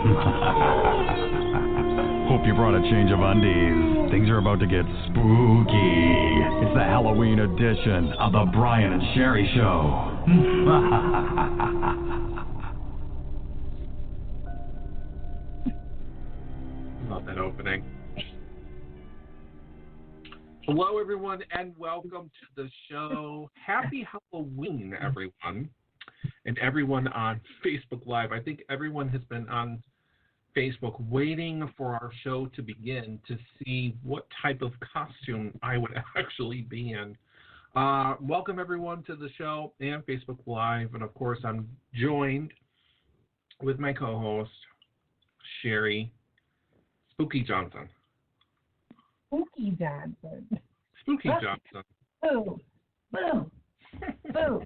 Hope you brought a change of undies. Things are about to get spooky. It's the Halloween edition of the Brian and Sherry Show. Love that opening. Hello, everyone, and welcome to the show. Happy Halloween, everyone. And everyone on Facebook Live. I think everyone has been on Facebook waiting for our show to begin to see what type of costume I would actually be in. Welcome, everyone, to the show and Facebook Live. And, of course, I'm joined with my co-host, Sherry Spooky Johnson. Spooky Johnson. Spooky Johnson. Boo. Boo. Boo.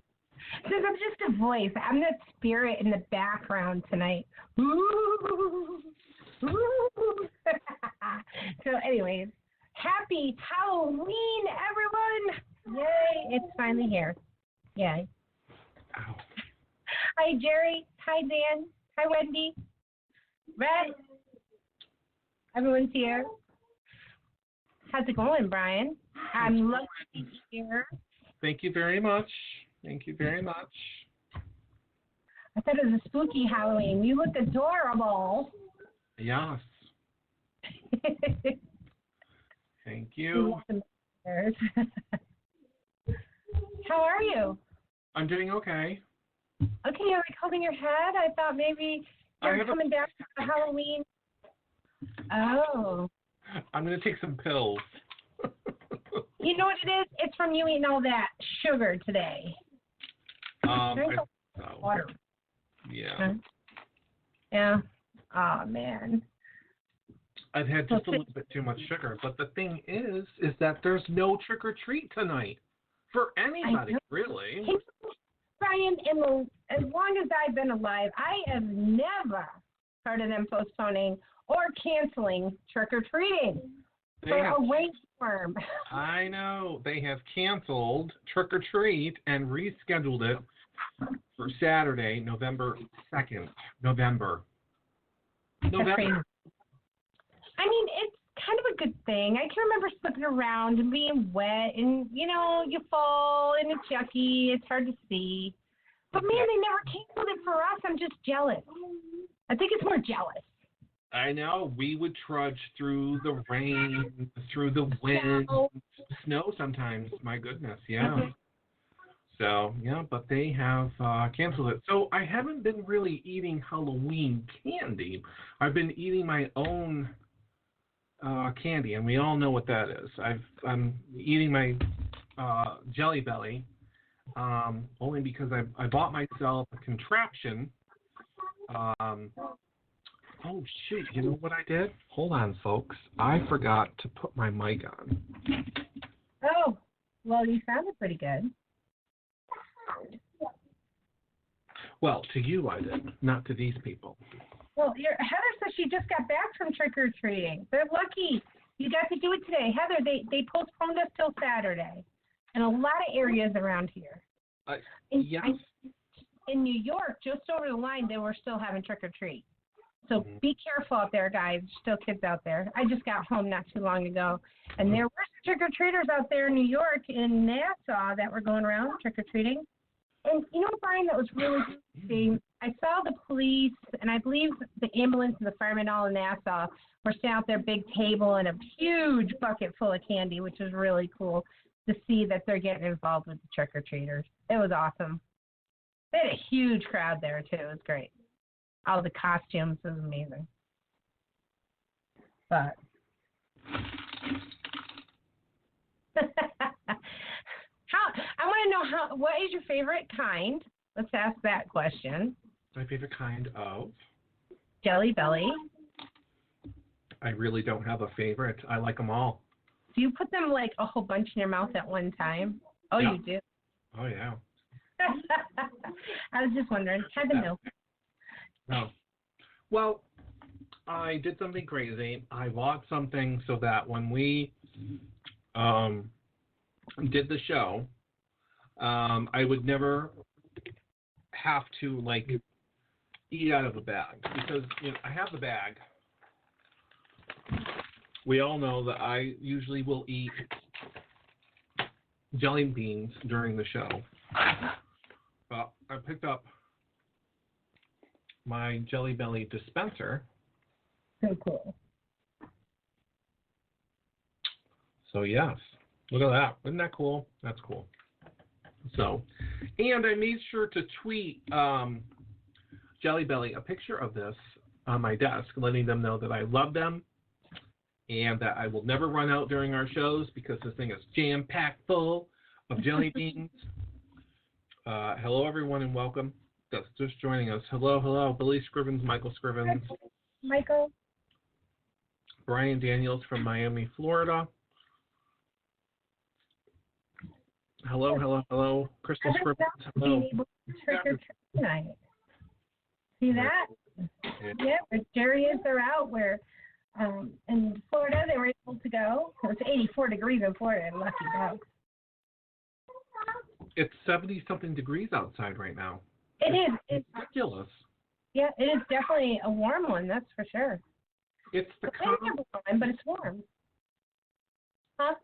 Since I'm just a voice, I'm that spirit in the background tonight. Ooh. Ooh. So anyways, happy Halloween, everyone. Yay, it's finally here. Yay. Ow. Hi, Jerry. Hi, Dan. Hi, Wendy. Red. Everyone's here. How's it going, Brian? I'm lucky to be here. Thank you very much. Thank you very much. I thought it was a spooky Halloween. You look adorable. Yes. Thank you. How are you? I'm doing okay. Okay, you're like holding your head. I thought maybe you're coming down for Halloween. Oh. I'm going to take some pills. You know what it is? It's from you eating all that sugar today. Water. Yeah. Huh? Yeah. Oh, man. I've had just a little bit too much sugar. But the thing is that there's no trick-or-treat tonight for anybody, really. Brian, as long as I've been alive, I have never heard of them postponing or canceling trick-or-treating for a rainstorm. I know. They have canceled trick-or-treat and rescheduled it for Saturday, November 2nd. November. I mean, it's kind of a good thing. I can remember slipping around and being wet, and, you know, you fall, and it's yucky. It's hard to see. But, man, they never canceled it for us. I'm just jealous. I think it's more jealous. I know. We would trudge through the rain, through the wind, snow sometimes. My goodness, yeah. Mm-hmm. So, yeah, but they have canceled it. So I haven't been really eating Halloween candy. I've been eating my own candy, and we all know what that is. I'm eating my Jelly Belly only because I bought myself a contraption. Oh, shoot. You know what I did? Hold on, folks. I forgot to put my mic on. Oh, well, you sounded pretty good. Well, to you I did, not to these people. Well, Heather says she just got back from trick-or-treating. They're lucky. You got to do it today. Heather, they postponed us till Saturday in a lot of areas around here. Yes. In New York, just over the line, they were still having trick-or-treat. So be careful out there, guys. There's still kids out there. I just got home not too long ago, and there were some trick-or-treaters out there in New York, in Nassau, that were going around trick-or-treating. And you know, Brian, that was really interesting. I saw the police, and I believe the ambulance and the firemen all in Nassau were sitting out there, big table and a huge bucket full of candy, which was really cool to see that they're getting involved with the trick-or-treaters. It was awesome. They had a huge crowd there, too. It was great. All the costumes was amazing. But I want to know what is your favorite kind? Let's ask that question. My favorite kind of? Jelly Belly. I really don't have a favorite. I like them all. Do you put them like a whole bunch in your mouth at one time? Oh, yeah. You do? Oh, yeah. I was just wondering. Had to know. No. Well, I did something crazy. I bought something so that when we did the show, I would never have to, like, eat out of a bag because I have the bag. We all know that I usually will eat jelly beans during the show. I picked up my Jelly Belly dispenser. So cool. So yes, look at that. Isn't that cool? That's cool. So, and I made sure to tweet Jelly Belly a picture of this on my desk, letting them know that I love them and that I will never run out during our shows because this thing is jam-packed full of jelly beans. Hello, everyone, and welcome. That's just joining us. Hello. Billy Scrivens, Michael Scrivens. Michael. Brian Daniels from Miami, Florida. Hello. Crystal Scrivens. Hello. Being able to trick or treat tonight. See that? Yeah, where Jerry is, they're out. Where in Florida they were able to go. It's 84 degrees in Florida. Lucky dogs. It's 70-something degrees outside right now. It is. It's ridiculous. Yeah, it is definitely a warm one. That's for sure. It's the calm, but it's warm. Huh?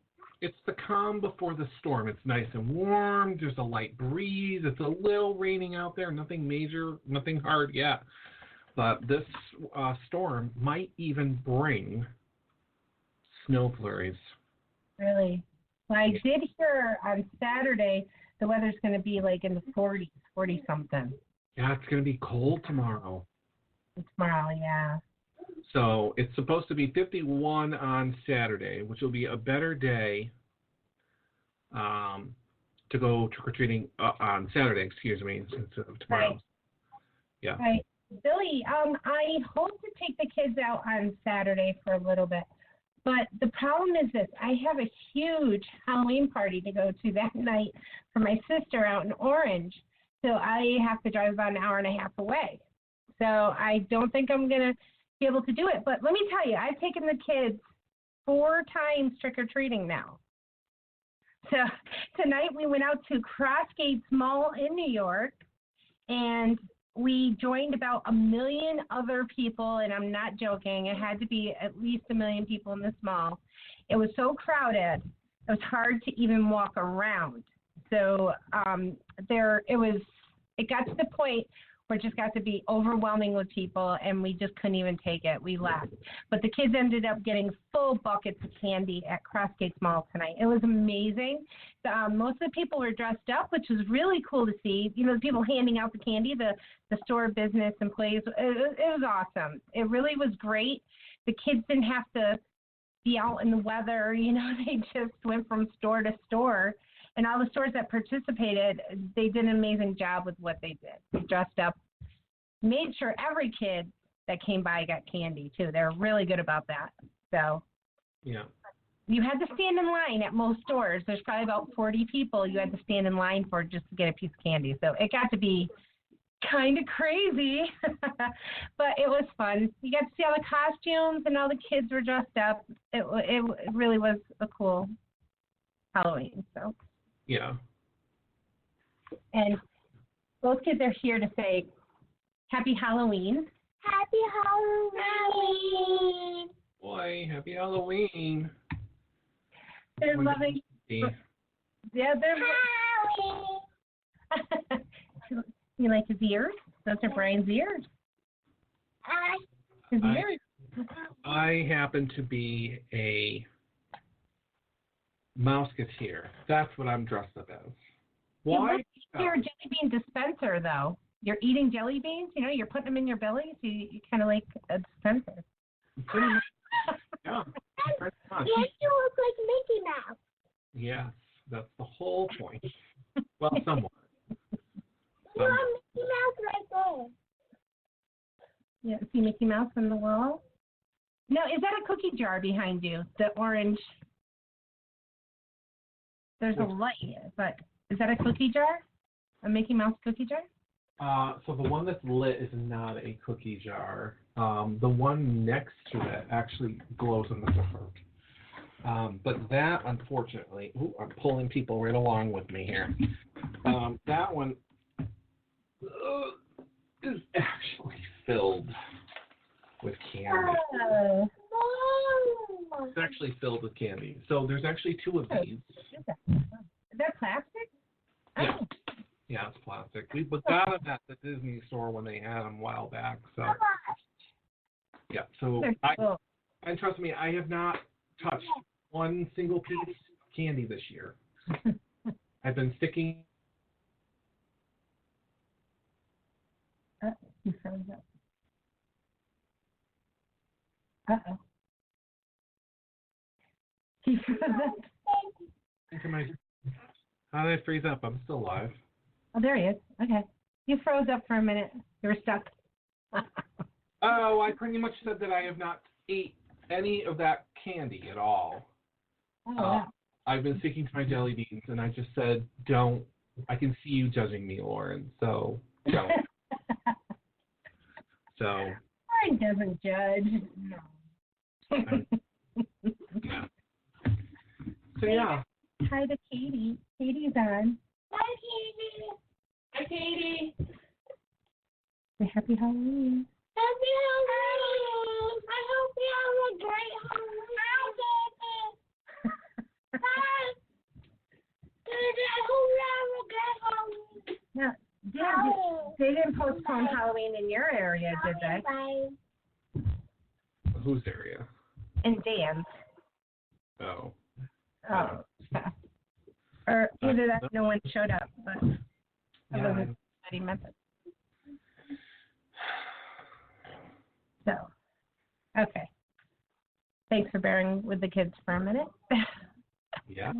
It's the calm before the storm. It's nice and warm. There's a light breeze. It's a little raining out there. Nothing major, nothing hard yet. But this storm might even bring snow flurries. Really? Well, I did hear on Saturday the weather's going to be like in the 40s, 40-something. Yeah, it's going to be cold tomorrow. Tomorrow, yeah. So it's supposed to be 51 on Saturday, which will be a better day to go trick-or-treating on Saturday, instead of tomorrow. Right. Yeah. Right. Billy, I hope to take the kids out on Saturday for a little bit. But the problem is this. I have a huge Halloween party to go to that night for my sister out in Orange. So I have to drive about an hour and a half away. So I don't think I'm going to be able to do it. But let me tell you, I've taken the kids 4 times trick-or-treating now. So tonight we went out to Crossgates Mall in New York, and we joined about 1 million other people, and I'm not joking. It had to be at least 1 million people in this mall. It was so crowded, it was hard to even walk around. So it got to the point where it just got to be overwhelming with people, and we just couldn't even take it. We left. But the kids ended up getting full buckets of candy at Crossgates Mall tonight. It was amazing. Most of the people were dressed up, which was really cool to see. The people handing out the candy, the store business employees. It was awesome. It really was great. The kids didn't have to be out in the weather. They just went from store to store. And all the stores that participated, they did an amazing job with what they did. They dressed up, made sure every kid that came by got candy, too. They're really good about that. So yeah, you had to stand in line at most stores. There's probably about 40 people you had to stand in line for just to get a piece of candy. So it got to be kind of crazy, but it was fun. You got to see all the costumes and all the kids were dressed up. It really was a cool Halloween. So. Yeah. And both kids are here to say Happy Halloween. Happy Halloween. Boy, happy Halloween. They're loving. Yeah, they're. Halloween. You like his ears? Those are Brian's ears. His ears. I happen to be a Mouseketeer. That's what I'm dressed up as. Why? You're a jelly bean dispenser, though. You're eating jelly beans. You're putting them in your belly, so you kind of like a dispenser. Yeah. Yes, you look like Mickey Mouse. Yes, that's the whole point. Well, somewhat. You have Mickey Mouse right there. Yeah, see Mickey Mouse on the wall? No, is that a cookie jar behind you? The orange. There's a light, but is that a cookie jar? A Mickey Mouse cookie jar? So the one that's lit is not a cookie jar. The one next to it actually glows in the dark. But that, unfortunately, I'm pulling people right along with me here. That one is actually filled with candy. Oh. It's actually filled with candy. So there's actually 2 of these. Is that plastic? Yeah. Oh. Yeah, it's plastic. We got them at the Disney store when they had them a while back. So yeah. So and trust me, I have not touched one single piece of candy this year. I've been sticking. He froze up. Uh-oh. He froze up. How did I freeze up? I'm still alive. Oh, there he is. Okay. You froze up for a minute. You were stuck. Oh, I pretty much said that I have not ate any of that candy at all. Oh, wow. I've been sticking to my jelly beans, and I just said, don't. I can see you judging me, Lauren, so don't. So. Lauren doesn't judge. No. Yeah. So, yeah. Hi to Katie. Katie's on. Hi, Katie. Hi, Katie. Say happy Halloween. Happy Halloween. I hope you have a great Halloween. Bye. Katie, I hope you have a great Halloween. Yeah. They didn't postpone Halloween in your area, did they? Bye. Whose area? In Dan's. Oh. Oh. Or either that no one showed up, but that wasn't what he meant it. So, okay. Thanks for bearing with the kids for a minute. Yeah.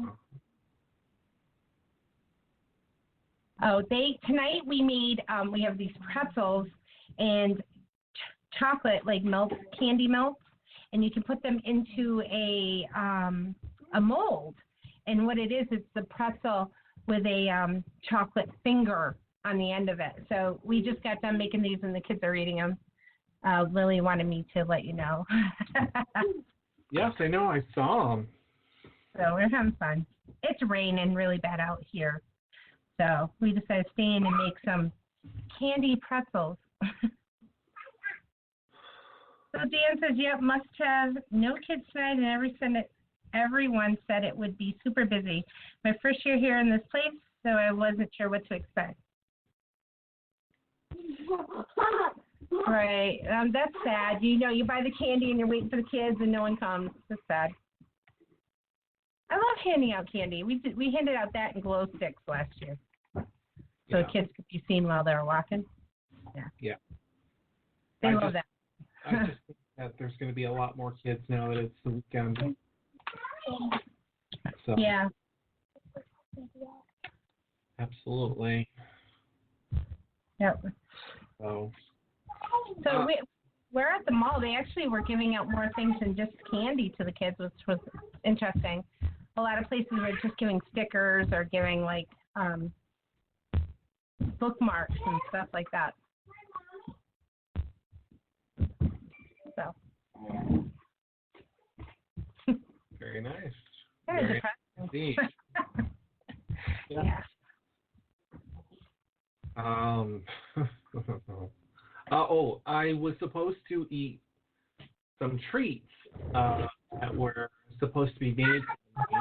Oh, tonight we made, we have these pretzels and chocolate, like candy melts, and you can put them into a mold. And what it is, it's the pretzel with a chocolate finger on the end of it. So we just got done making these, and the kids are eating them. Lily wanted me to let you know. Yes, I know. I saw them. So we're having fun. It's raining really bad out here. So we decided to stay in and make some candy pretzels. So Dan says, yep, must have no kids tonight, and everyone said it would be super busy. My first year here in this place, so I wasn't sure what to expect. Right. That's sad. You know, you buy the candy and you're waiting for the kids and no one comes. That's sad. I love handing out candy. We handed out that and glow sticks last year. So kids could be seen while they were walking. Yeah. Yeah. They love that. I just think that there's going to be a lot more kids now that it's the weekend. So. Yeah. Absolutely. Yep. So we're at the mall. They actually were giving out more things than just candy to the kids, which was interesting. A lot of places were just giving stickers or giving like bookmarks and stuff like that. So. Very nice. Very indeed. Yeah. I was supposed to eat some treats that were supposed to be made for me,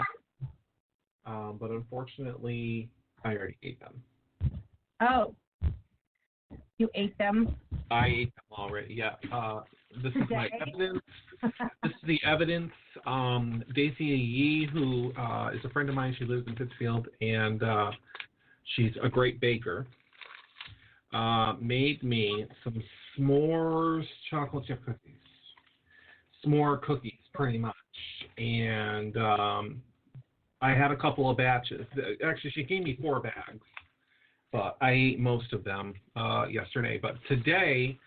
but unfortunately, I already ate them. Oh, you ate them? I ate them already. Yeah. This is my evidence. This is the evidence. Daisy Yee, who is a friend of mine, she lives in Pittsfield, and she's a great baker. Made me some s'mores chocolate chip cookies. S'more cookies, pretty much. And I had a couple of batches. Actually, she gave me 4 bags, but I ate most of them yesterday. But today,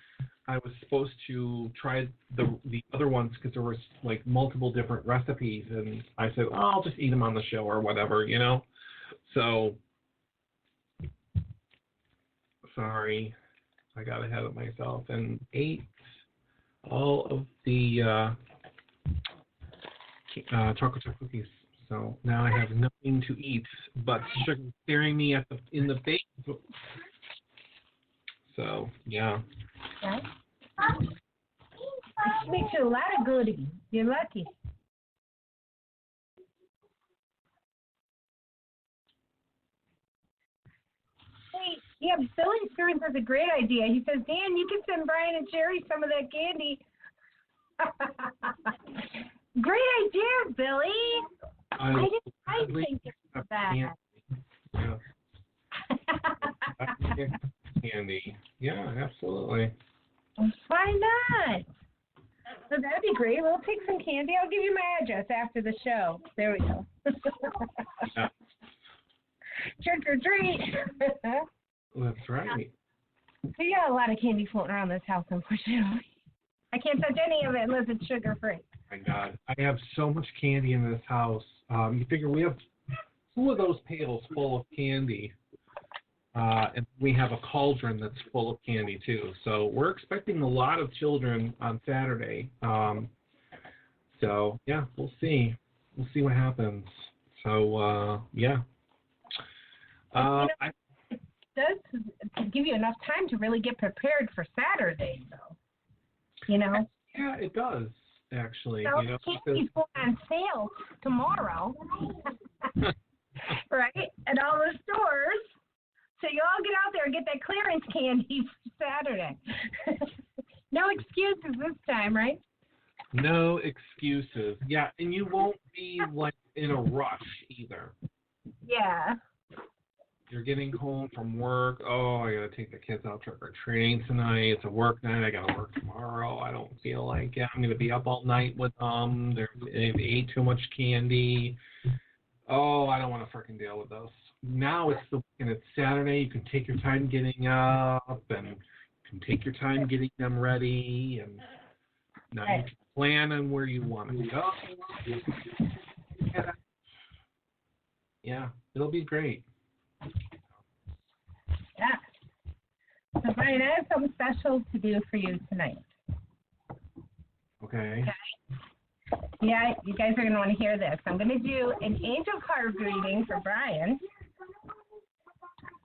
I was supposed to try the other ones because there was like multiple different recipes, and I said, oh, I'll just eat them on the show or whatever, you know. So. Sorry, I got ahead of myself and ate all of the chocolate chip cookies. So now I have nothing to eat but sugar staring me in the face. So yeah. Right. It makes you a lot of goodies. You're lucky. Hey, yeah, Billy Stearns has a great idea. He says, Dan, you can send Brian and Sherry some of that candy. Great idea, Billy. I think it's that. Yeah. Candy. Yeah, absolutely. Why not? So that'd be great. We'll take some candy. I'll give you my address after the show. There we go. Yeah. Trick or treat. That's right. We got a lot of candy floating around this house, unfortunately. I can't touch any of it unless it's sugar-free. My God, I have so much candy in this house. You figure we have 2 of those pails full of candy, and we have a cauldron that's full of candy too. So we're expecting a lot of children on Saturday. So yeah, we'll see. We'll see what happens. So yeah. It does give you enough time to really get prepared for Saturday, though. You know. Yeah, it does actually. So you know, candy's going on sale tomorrow, right? At all the stores. So you all get out there and get that clearance candy for Saturday. No excuses this time, right? No excuses. Yeah, and you won't be like in a rush either. Yeah. You're getting home from work. Oh, I gotta take the kids out trick or treating tonight. It's a work night. I gotta work tomorrow. I don't feel like it. I'm gonna be up all night with them. They've ate too much candy. Oh, I don't want to freaking deal with this. Now it's Saturday. You can take your time getting up, and you can take your time getting them ready, and now you can plan on where you want to go. Yeah, it'll be great. Yeah. So, Brian, I have something special to do for you tonight. Okay. Yeah, you guys are going to want to hear this. I'm going to do an angel card reading for Brian.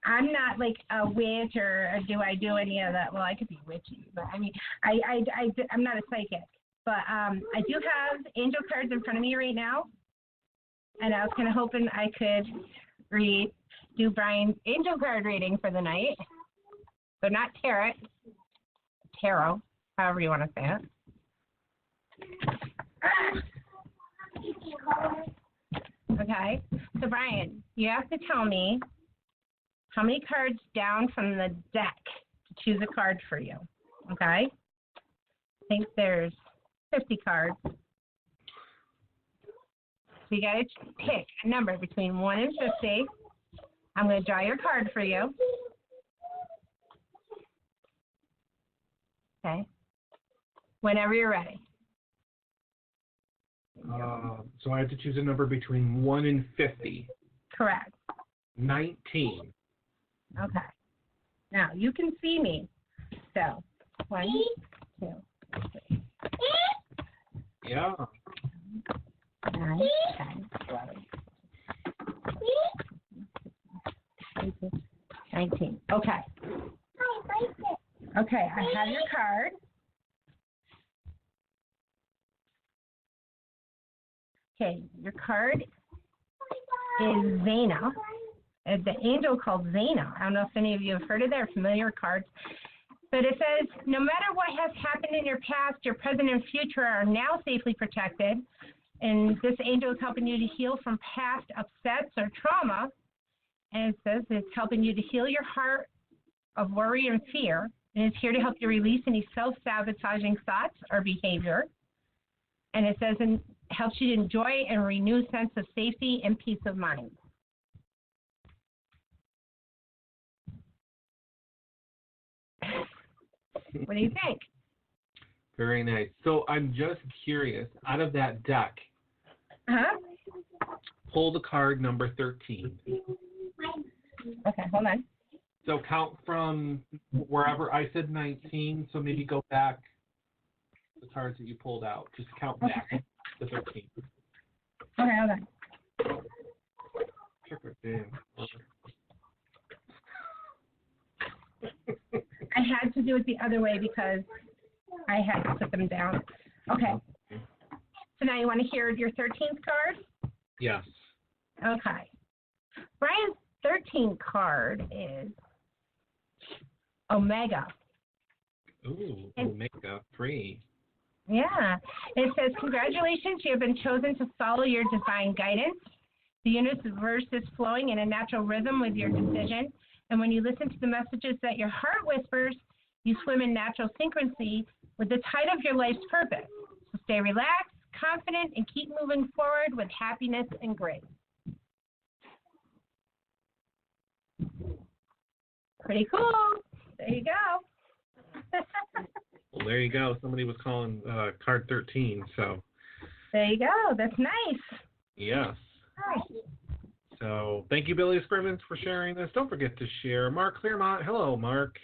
I'm not like a witch or do I do any of that. Well, I could be witchy, but I mean, I'm not a psychic. But I do have angel cards in front of me right now. And I was kind of hoping I could do Brian's angel card reading for the night. So not tarot, however you want to say it. Okay. So Brian, you have to tell me how many cards down from the deck to choose a card for you. Okay? I think there's 50 cards. So you got to pick a number between 1 and 50. I'm going to draw your card for you. Okay. Whenever you're ready. So I have to choose a number between 1 and 50. Correct. 19. Okay. Now, you can see me. So, 1, 2, 3. Yeah. 9, 10, 11, 19. Okay. Okay, I have your card. Okay, your card is Zena. The angel called Zena. I don't know if any of you have heard of that or familiar cards. But it says, no matter what has happened in your past, your present and future are now safely protected. And this angel is helping you to heal from past upsets or trauma. And it says it's helping you to heal your heart of worry and fear. And it's here to help you release any self-sabotaging thoughts or behavior. And it says it helps you to enjoy and renew a sense of safety and peace of mind. What do you think? Very nice. So I'm just curious, out of that deck, pull the card number 13. Okay, hold on. So count from wherever I said 19, so maybe go back the cards that you pulled out. Just count back to 13. Okay, hold on. I had to do it the other way because I had to put them down. Okay. So now you want to hear your 13th card? Yes. Okay. Brian's 13th card is Omega. Ooh, Omega 3. Yeah. It says, congratulations, you have been chosen to follow your divine guidance. The universe is flowing in a natural rhythm with your decision. And when you listen to the messages that your heart whispers, you swim in natural synchronicity with the tide of your life's purpose. So stay relaxed, confident, and keep moving forward with happiness and grace. Pretty cool. There you go. Well, there you go. Somebody was calling card 13, so. There you go. That's nice. Yes. Nice. So thank you, Billy Scrivens, for sharing this. Don't forget to share. Mark Claremont. Hello, Mark.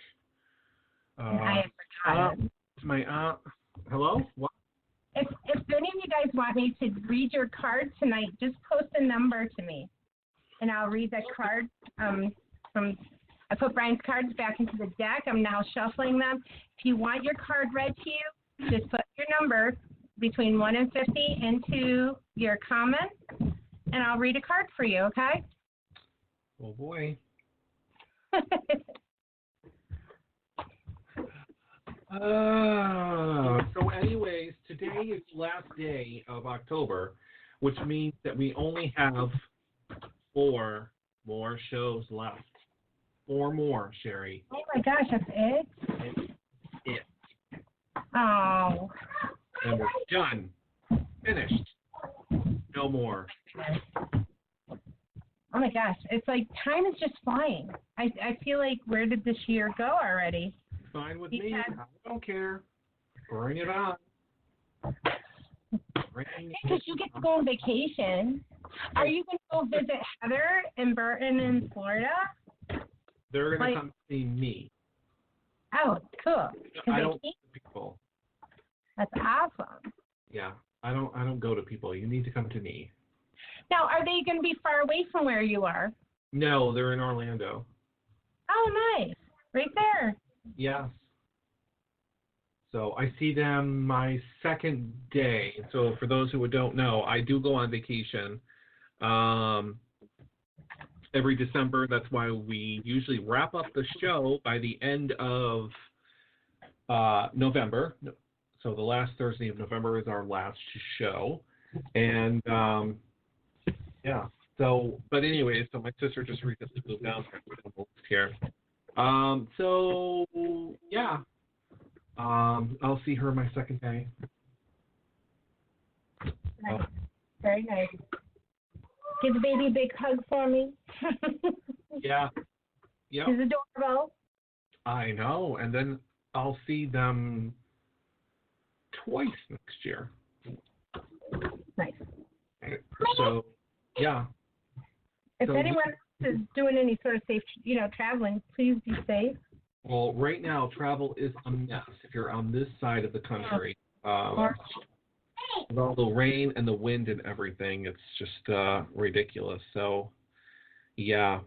I forgot. It's my aunt. Hello? What? If any of you guys want me to read your card tonight, just post a number to me, and I'll read that card. I put Brian's cards back into the deck. I'm now shuffling them. If you want your card read to you, just put your number between 1 and 50 into your comments, and I'll read a card for you, okay? Oh, boy. So anyways, today is the last day of October, which means that we only have 4 more shows left. 4 more, Sherry. Oh, my gosh, that's it? That's it. Oh. And we're done. Finished. No more. Oh, my gosh. It's like time is just flying. I feel like, where did this year go already? Fine with me. I don't care. Bring it on. Because you get to go on vacation. Are you going to go visit Heather and Burton in Florida? They're going to come see me. Oh, cool. I don't go to people. That's awesome. Yeah, I don't go to people. You need to come to me. Now, are they going to be far away from where you are? No, they're in Orlando. Oh, nice. Right there. Yes. So I see them my second day. So for those who don't know, I do go on vacation every December. That's why we usually wrap up the show by the end of November. So the last Thursday of November is our last show. And yeah. So, but anyway, so my sister just recently moved down here. So yeah. I'll see her my second day. Nice. Very nice. Give the baby a big hug for me. Yeah. Yeah. She's adorable. I know. And then I'll see them twice next year. Nice. So, yeah. If anyone is doing any sort of safe, traveling, please be safe. Well, right now, travel is a mess if you're on this side of the country. With all the rain and the wind and everything, it's just ridiculous. So, yeah.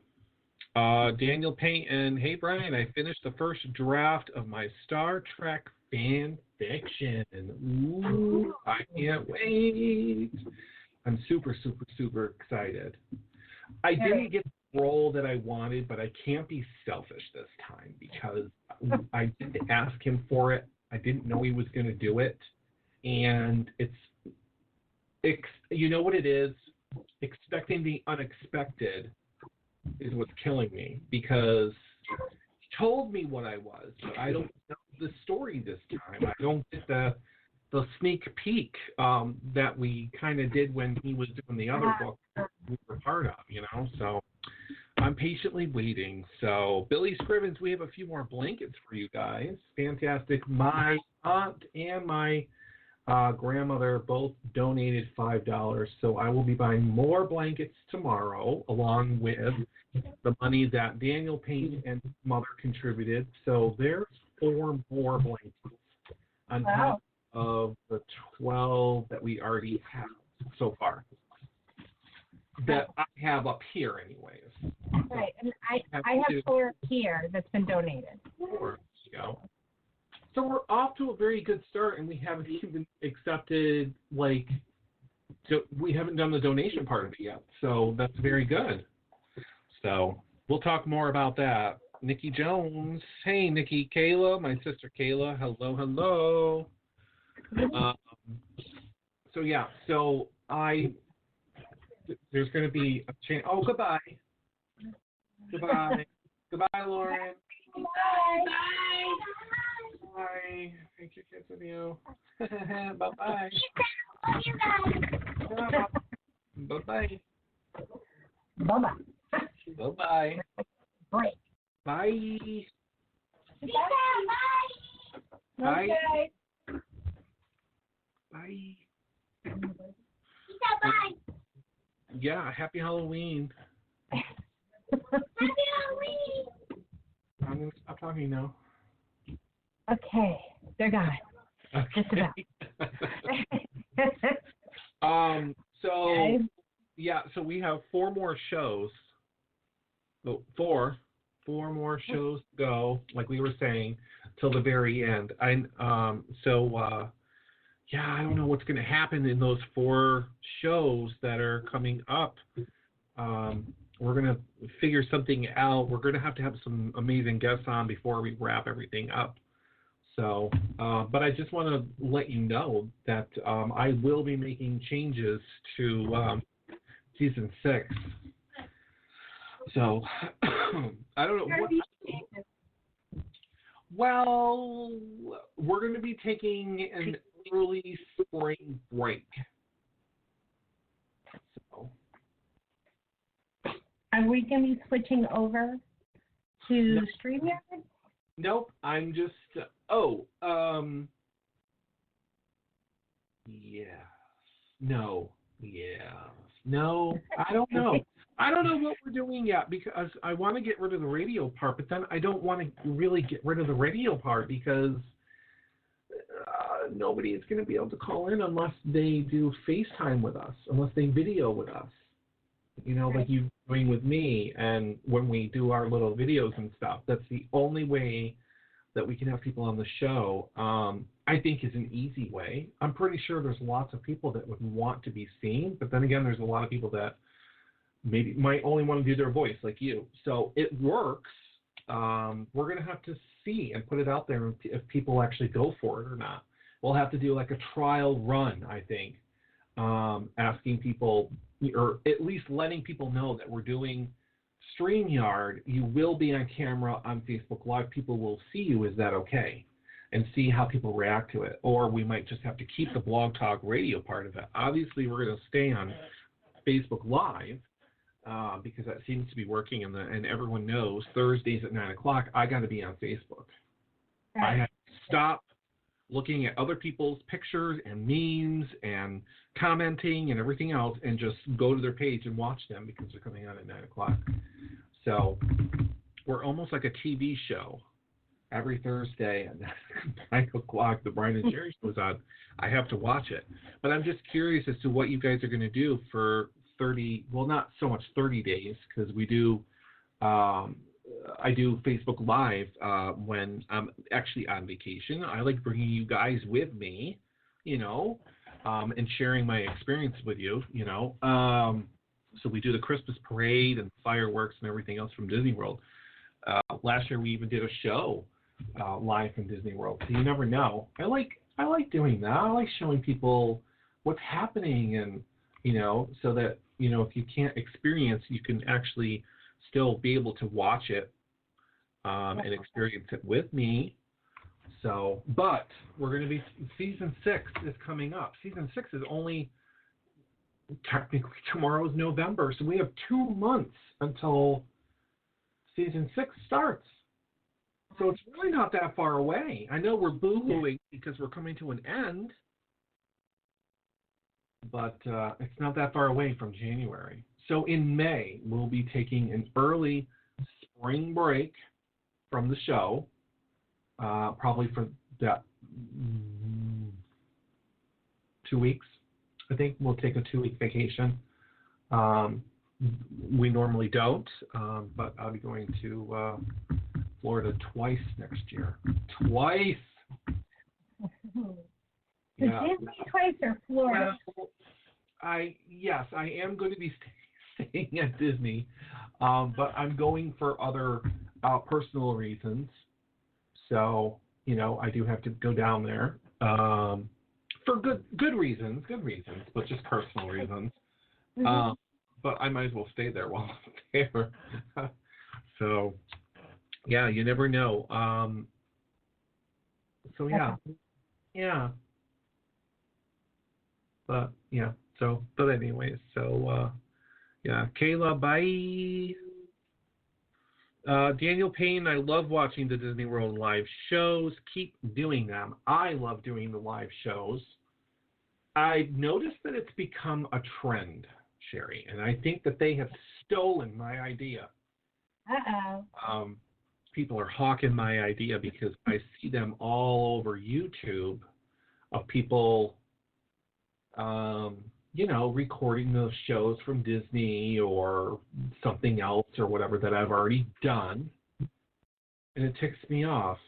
Daniel Payton, hey, Brian, I finished the first draft of my Star Trek fan fiction. Ooh, I can't wait. I'm super, super, super excited. I didn't get the role that I wanted, but I can't be selfish this time because I didn't ask him for it. I didn't know he was going to do it. And it's you know what it is? Expecting the unexpected is what's killing me because he told me what I was, but I don't know the story this time. I don't get the sneak peek that we kind of did when he was doing the other book we were part of, So I'm patiently waiting. So Billy Scrivens, we have a few more blankets for you guys. Fantastic. My aunt and my grandmother both donated $5, so I will be buying more blankets tomorrow, along with the money that Daniel Payne and his mother contributed. So there's 4 more blankets on top of the 12 that we already have so far. That I have up here, anyways. Right, and I have 4 here that's been donated. 4. There you go. So we're off to a very good start, and we haven't even accepted, like, we haven't done the donation part of it yet. So that's very good. So we'll talk more about that. Nikki Jones. Hey, Nikki. Kayla, my sister Kayla. Hello, hello. So, yeah. So there's going to be a change. Oh, goodbye. Goodbye. Goodbye, Lauren. Bye. Bye. Thank you, kids, with you. Bye-bye. Love you guys. Bye-bye. Bye-bye. Bye-bye. Break. Bye. Bye. Bye. Okay. Bye. Bye. Yeah, happy Halloween. Happy Halloween. I'm going to stop talking now. Okay. They're gone. Okay. Just about. So, Okay. yeah, so we have 4 more shows. Oh, 4 more shows to go, like we were saying, till the very end. Yeah, I don't know what's going to happen in those 4 shows that are coming up. We're going to figure something out. We're going to have some amazing guests on before we wrap everything up. So, but I just want to let you know that I will be making changes to season 6. So, I don't know what. Well, we're going to be taking an early spring break. So, Are we going to be switching over to StreamYard? nope, I'm just. Yes. No. Yes. No. I don't know. I don't know what we're doing yet because I want to get rid of the radio part, but then I don't want to really get rid of the radio part because nobody is going to be able to call in unless they do FaceTime with us, unless they video with us. You know, like you're doing with me, and when we do our little videos and stuff, that's the only way that we can have people on the show. I think is an easy way. I'm pretty sure there's lots of people that would want to be seen, but then again, there's a lot of people that maybe might only want to do their voice like you. So it works. We're going to have to see and put it out there if people actually go for it or not. We'll have to do like a trial run, I think, asking people, or at least letting people know that we're doing StreamYard. You will be on camera on Facebook Live. People will see you. Is that okay? And see how people react to it. Or we might just have to keep the Blog Talk Radio part of it. Obviously, we're going to stay on Facebook Live because that seems to be working, and everyone knows Thursdays at 9 o'clock, I got to be on Facebook. I have to stop looking at other people's pictures and memes and commenting and everything else and just go to their page and watch them because they're coming on at 9 o'clock. So we're almost like a TV show. Every Thursday at 9 o'clock, the Brian and Jerry show is on. I have to watch it. But I'm just curious as to what you guys are going to do for 30, well, not so much 30 days, because we do, I do Facebook Live when I'm actually on vacation. I like bringing you guys with me, you know, and sharing my experience with you, you know. So we do the Christmas parade and fireworks and everything else from Disney World. Last year we even did a show live from Disney World. So you never know. I like doing that. I like showing people what's happening, and you know, so that you know if you can't experience, you can actually still be able to watch it and experience it with me. So, but we're going to be season 6 is coming up. Season 6 is only technically tomorrow's November, so we have 2 months until season 6 starts. So it's really not that far away. I know we're boo-hooing because we're coming to an end, but it's not that far away from January. So in May, we'll be taking an early spring break from the show, probably for that 2 weeks. I think we'll take a 2-week vacation. We normally don't, but I'll be going to Florida twice next year. Twice! Yeah. Disney twice or Florida? Well, I am going to be staying at Disney, but I'm going for other personal reasons. So I do have to go down there for good reasons, but just personal reasons. Mm-hmm. But I might as well stay there while I'm there. So yeah, you never know. So yeah. But yeah, but anyways, yeah, Kayla, bye. Daniel Payne, I love watching the Disney World live shows. Keep doing them. I love doing the live shows. I noticed that it's become a trend, Sherry, and I think that they have stolen my idea. Uh-oh. People are hawking my idea because I see them all over YouTube of people recording those shows from Disney or something else or whatever that I've already done, and it ticks me off.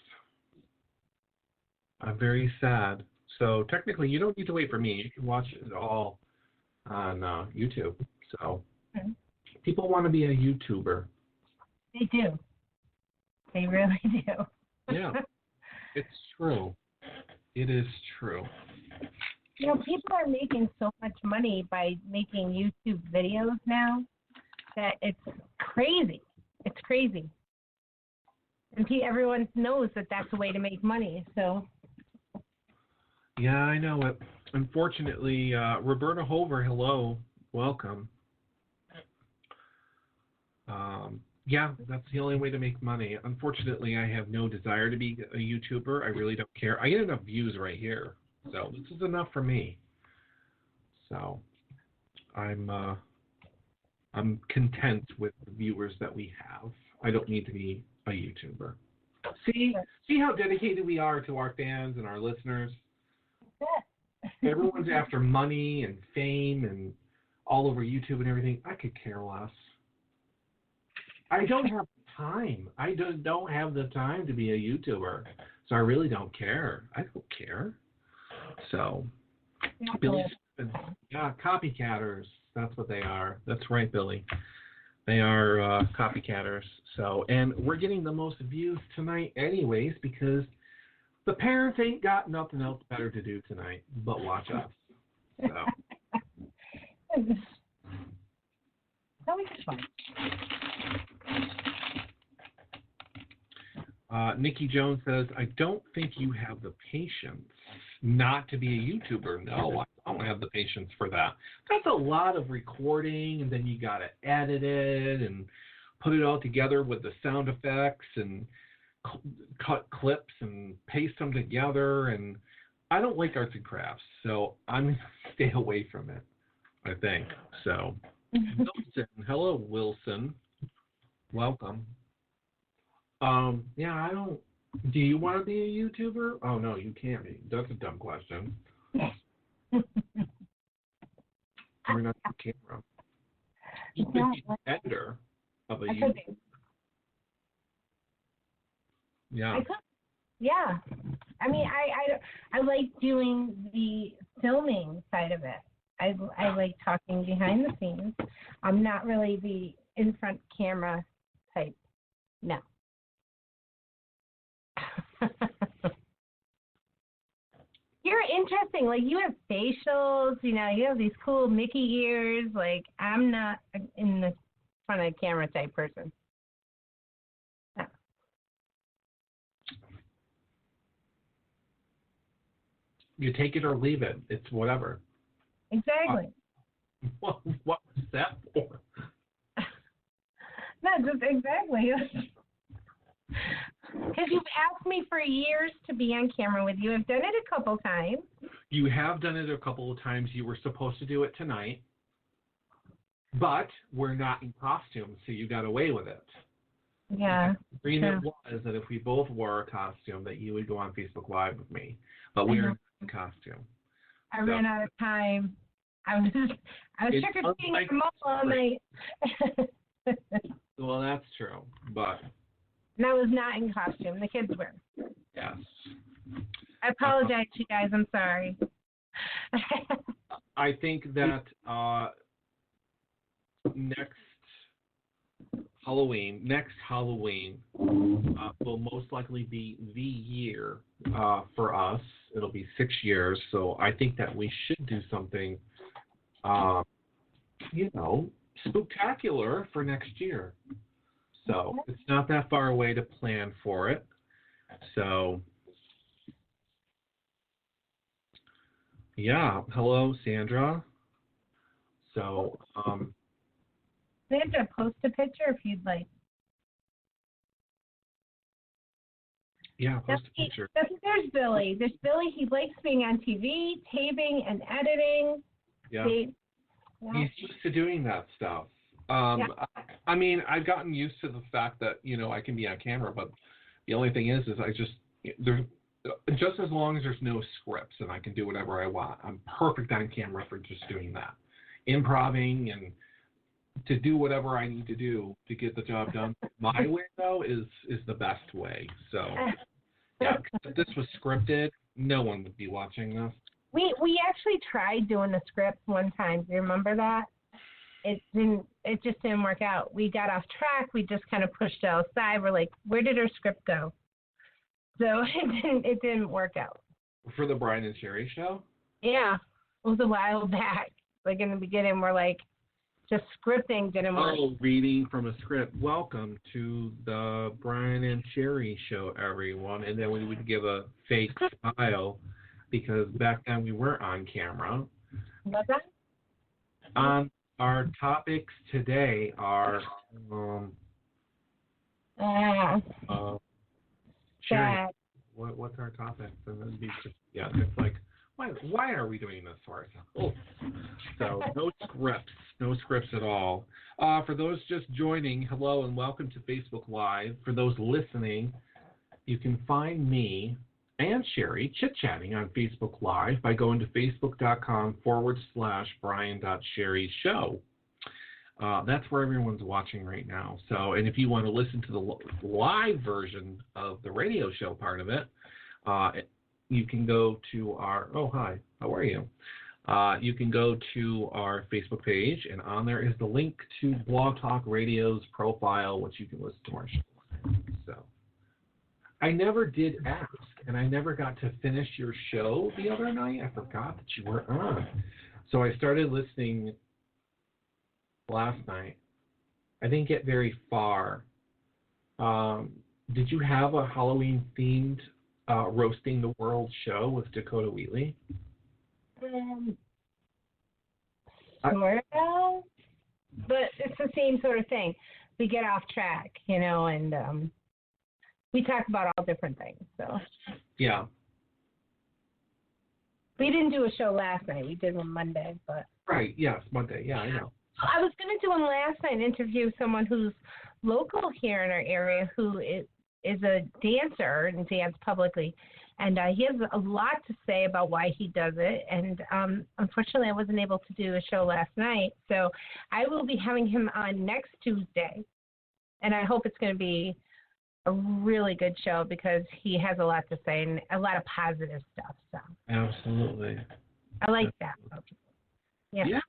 I'm very sad. So technically, you don't need to wait for me. You can watch it all on YouTube. So people want to be a YouTuber. They do. They really do. Yeah, it's true. It is true. People are making so much money by making YouTube videos now that it's crazy. It's crazy. And everyone knows that that's a way to make money. So. Yeah, I know it. Unfortunately, Roberta Hover, hello. Welcome. Yeah, that's the only way to make money. Unfortunately, I have no desire to be a YouTuber. I really don't care. I get enough views right here. So this is enough for me. So I'm content with the viewers that we have. I don't need to be a YouTuber. See how dedicated we are to our fans and our listeners. Everyone's after money and fame and all over YouTube and everything. I could care less. I don't have time. I don't have the time to be a YouTuber. So I really don't care. I don't care. So, Billy, yeah, copycatters. That's what they are. That's right, Billy. They are copycatters. So, and we're getting the most views tonight, anyways, because the parents ain't got nothing else better to do tonight but watch us. So. That was fun. Nikki Jones says, I don't think you have the patience not to be a YouTuber. No, I don't have the patience for that. That's a lot of recording, and then you got to edit it and put it all together with the sound effects and cut clips and paste them together. And I don't like arts and crafts, so I'm going to stay away from it, I think. So, Wilson, hello, Wilson. Welcome. Yeah, I don't. Do you want to be a YouTuber? Oh no, you can't be. That's a dumb question. We're not on camera. You could be the editor of a YouTuber. Yeah. Yeah. I mean, I like doing the filming side of it. I like talking behind the scenes. I'm not really the in front camera type. No. You're interesting. Like, you have facials, you have these cool Mickey ears. Like, I'm not in the front of the camera type person. No. You take it or leave it. It's whatever. Exactly. What was that for? No, just exactly. Because you've asked me for years to be on camera with you. I've done it a couple times. You have done it a couple of times. You were supposed to do it tonight. But we're not in costume, so you got away with it. Yeah. The agreement was that if we both wore a costume, that you would go on Facebook Live with me. But we are not in costume. I ran out of time. I was trick-or-treating at mom all night. Well, that's true, but... And I was not in costume. The kids were. Yes. I I apologize, you guys. I'm sorry. I think that next Halloween will most likely be the year for us. It'll be 6 years, so I think that we should do something, spectacular for next year. So it's not that far away to plan for it. So, yeah. Hello, Sandra. So, Sandra, post a picture if you'd like. Yeah, post a picture. There's Billy. There's Billy. He likes being on TV, taping, and editing. Yeah. He's used to doing that stuff. I mean, I've gotten used to the fact that, I can be on camera, but the only thing is just as long as there's no scripts and I can do whatever I want, I'm perfect on camera for just doing that. Improving and to do whatever I need to do to get the job done my way, though, is the best way. So, yeah, if this was scripted, no one would be watching this. We actually tried doing the script one time. Do you remember that? It just didn't work out. We got off track. We just kind of pushed it aside. We're like, where did our script go? So it didn't work out. For the Brian and Sherry show? Yeah. It was a while back. Like in the beginning, we're like, just scripting didn't work. Oh, reading from a script. Welcome to the Brian and Sherry show, everyone. And then we would give a fake smile because back then we weren't on camera. Was that? Our topics today are Sherry, what's our topic? It's like, why are we doing this for ourselves? So no scripts at all. For those just joining, hello and welcome to Facebook Live. For those listening, you can find me and Sherry chit-chatting on Facebook Live by going to facebook.com/Brian.SherryShow. That's where everyone's watching right now. So, and if you want to listen to the live version of the radio show part of it, you can go to our, hi, how are you? You can go to our Facebook page, and on there is the link to Blog Talk Radio's profile, which you can listen to our show. So, I never did ask, and I never got to finish your show the other night. I forgot that you were on. So I started listening last night. I didn't get very far. Did you have a Halloween-themed Roasting the World show with Dakota Wheatley? Sort of. But it's the same sort of thing. We get off track, and we talk about all different things. So. Yeah. We didn't do a show last night. We did one Monday, but. Right. Yes, Monday. Yeah, I know. I was going to do one last night, interview someone who's local here in our area who is a dancer and dance publicly. And he has a lot to say about why he does it. And unfortunately, I wasn't able to do a show last night. So I will be having him on next Tuesday. And I hope it's going to be a really good show because he has a lot to say and a lot of positive stuff. So absolutely. I like that. Yeah.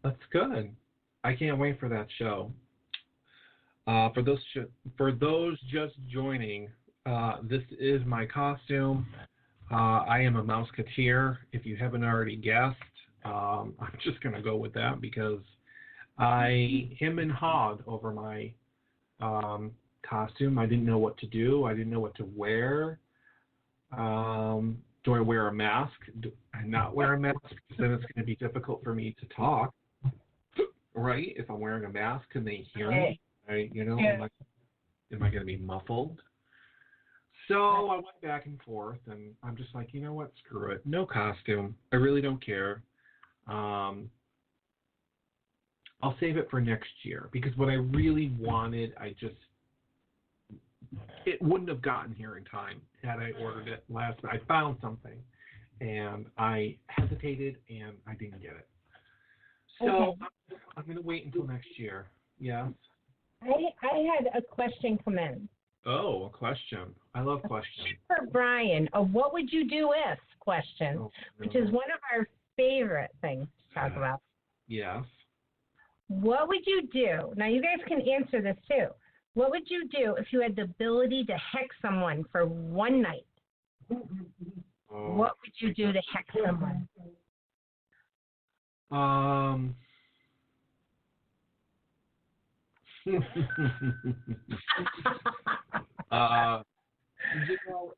That's good. I can't wait for that show. For those just joining, this is my costume. I am a Mouseketeer. If you haven't already guessed, I'm just going to go with that because I him and hawed over my costume. I didn't know what to do. I didn't know what to wear. Do I wear a mask? Do I not wear a mask? Because then it's going to be difficult for me to talk. Right? If I'm wearing a mask, can they hear me? Am I going to be muffled? So I went back and forth, and I'm just like, you know what? Screw it. No costume. I really don't care. I'll save it for next year because what I really wanted, it wouldn't have gotten here in time had I ordered it last night. I found something, and I hesitated, and I didn't get it. So okay. I'm going to wait until next year. Yes. I had a question come in. Oh, a question. I love questions. For Brian, a what would you do if question, Oh, no. which is one of our favorite things to talk about. Yes. What would you do? Now, you guys can answer this too. What would you do if you had the ability to hex someone for one night? Oh, What would you do to hex someone?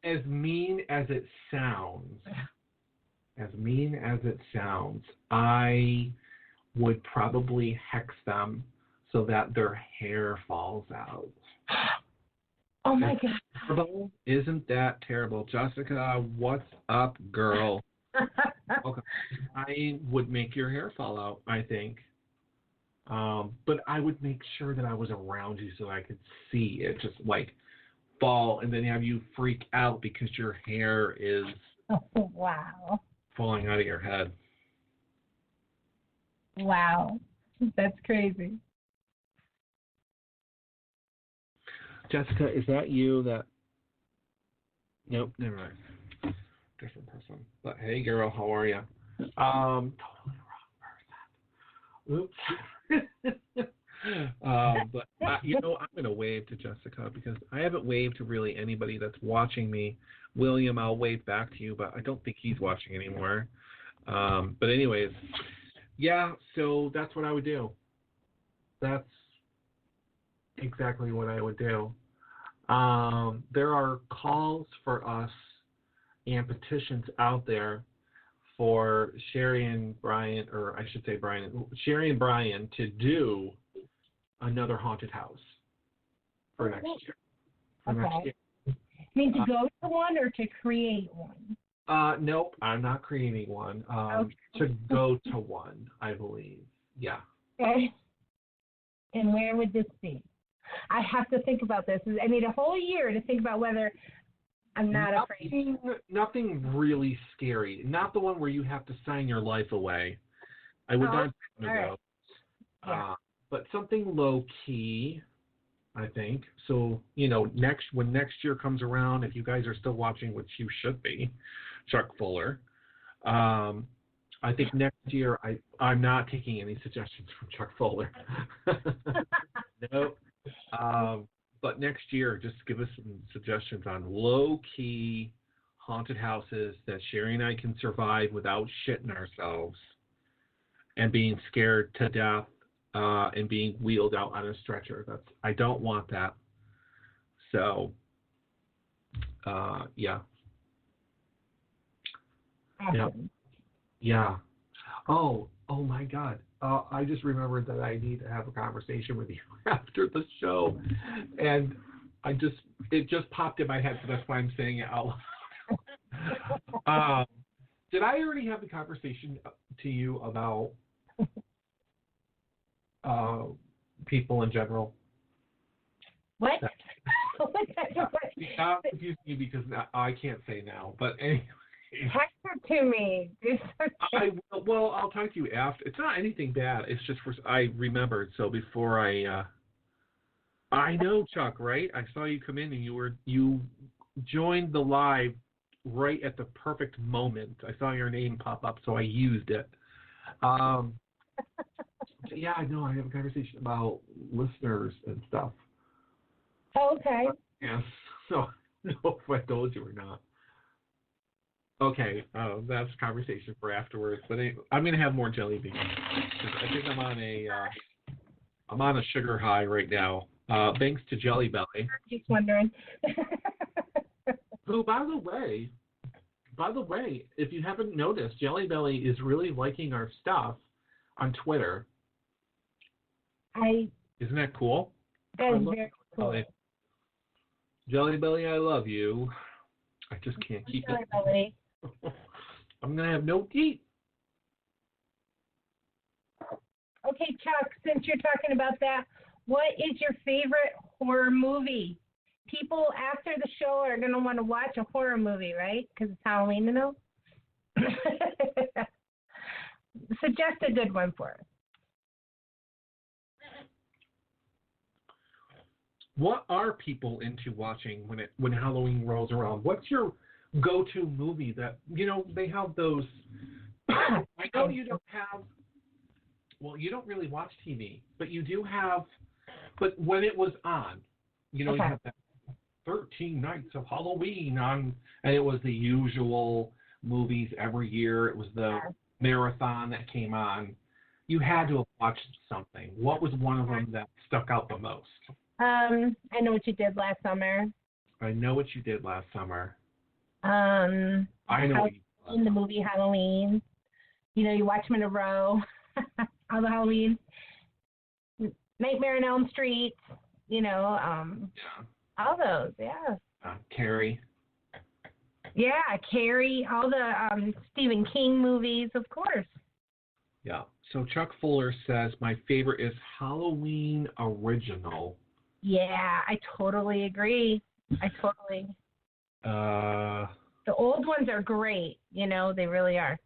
As mean as it sounds, I would probably hex them so that their hair falls out. Oh my God. Terrible? Isn't that terrible? Jessica, what's up, girl? Okay. I would make your hair fall out, I think. But I would make sure that I was around you so I could see it just like fall and then have you freak out because your hair is Wow. falling out of your head. Wow. That's crazy. Jessica, is that you that... Nope, never mind. Different person. But hey, girl, how are you? Totally wrong person. Oops. But I'm going to wave to Jessica because I haven't waved to really anybody that's watching me. William, I'll wave back to you, but I don't think he's watching anymore. But anyways, yeah, so that's what I would do. That's exactly what I would do. There are calls for us and petitions out there for Sherry and Brian, or I should say Sherry and Brian to do another haunted house for next year. Okay. You mean to go to one or to create one? Nope, I'm not creating one. Okay. To go to one, I believe. Yeah. Okay. And where would this be? I have to think about this. I need a whole year to think about whether I'm not afraid. Nothing really scary. Not the one where you have to sign your life away. I would not want to go. Yeah. But something low key, I think. So, when next year comes around, if you guys are still watching, which you should be, Chuck Fuller, I think next year I'm not taking any suggestions from Chuck Fuller. Nope. But next year, just give us some suggestions on low-key haunted houses that Sherry and I can survive without shitting ourselves and being scared to death and being wheeled out on a stretcher. I don't want that. So, yeah. Awesome. Yeah. Oh my God. I just remembered that I need to have a conversation with you after the show, and it just popped in my head, so that's why I'm saying it out loud. Did I already have the conversation to you about people in general? What? Not confuse me because I can't say now, but anyway. Text it to me. I'll talk to you after. It's not anything bad. It's just I remembered. So before I know, Chuck, right? I saw you come in and you joined the live right at the perfect moment. I saw your name pop up, so I used it. Yeah, I know. I have a conversation about listeners and stuff. Okay. Yes. So I don't know if I told you or not. Okay, that's a conversation for afterwards. But I'm gonna have more jelly beans. I think I'm on a sugar high right now. Thanks to Jelly Belly. Just wondering. Who, by the way, if you haven't noticed, Jelly Belly is really liking our stuff on Twitter. Isn't that cool? That is very cool. Jelly Belly, I love you. I just can't keep Jelly it. Belly. I'm going to have no teeth. Okay, Chuck, since you're talking about that, what is your favorite horror movie? People after the show are going to want to watch a horror movie, right? Because it's Halloween, Suggest a good one for us. what are people into watching when Halloween rolls around? What's your go-to movie that, they have those, I know you don't have, well, you don't really watch TV, but you do have, but when it was on, you have that 13 Nights of Halloween on, and it was the usual movies every year. It was the marathon that came on. You had to have watched something. What was one of them that stuck out the most? I Know What You Did Last Summer. I Know What You Did Last Summer. I know in the movie Halloween. You watch them in a row. All the Halloween. Nightmare on Elm Street. All those, yeah. Carrie. Yeah, Carrie. All the Stephen King movies, of course. Yeah. So Chuck Fuller says my favorite is Halloween Original. Yeah, I totally agree. The old ones are great. They really are.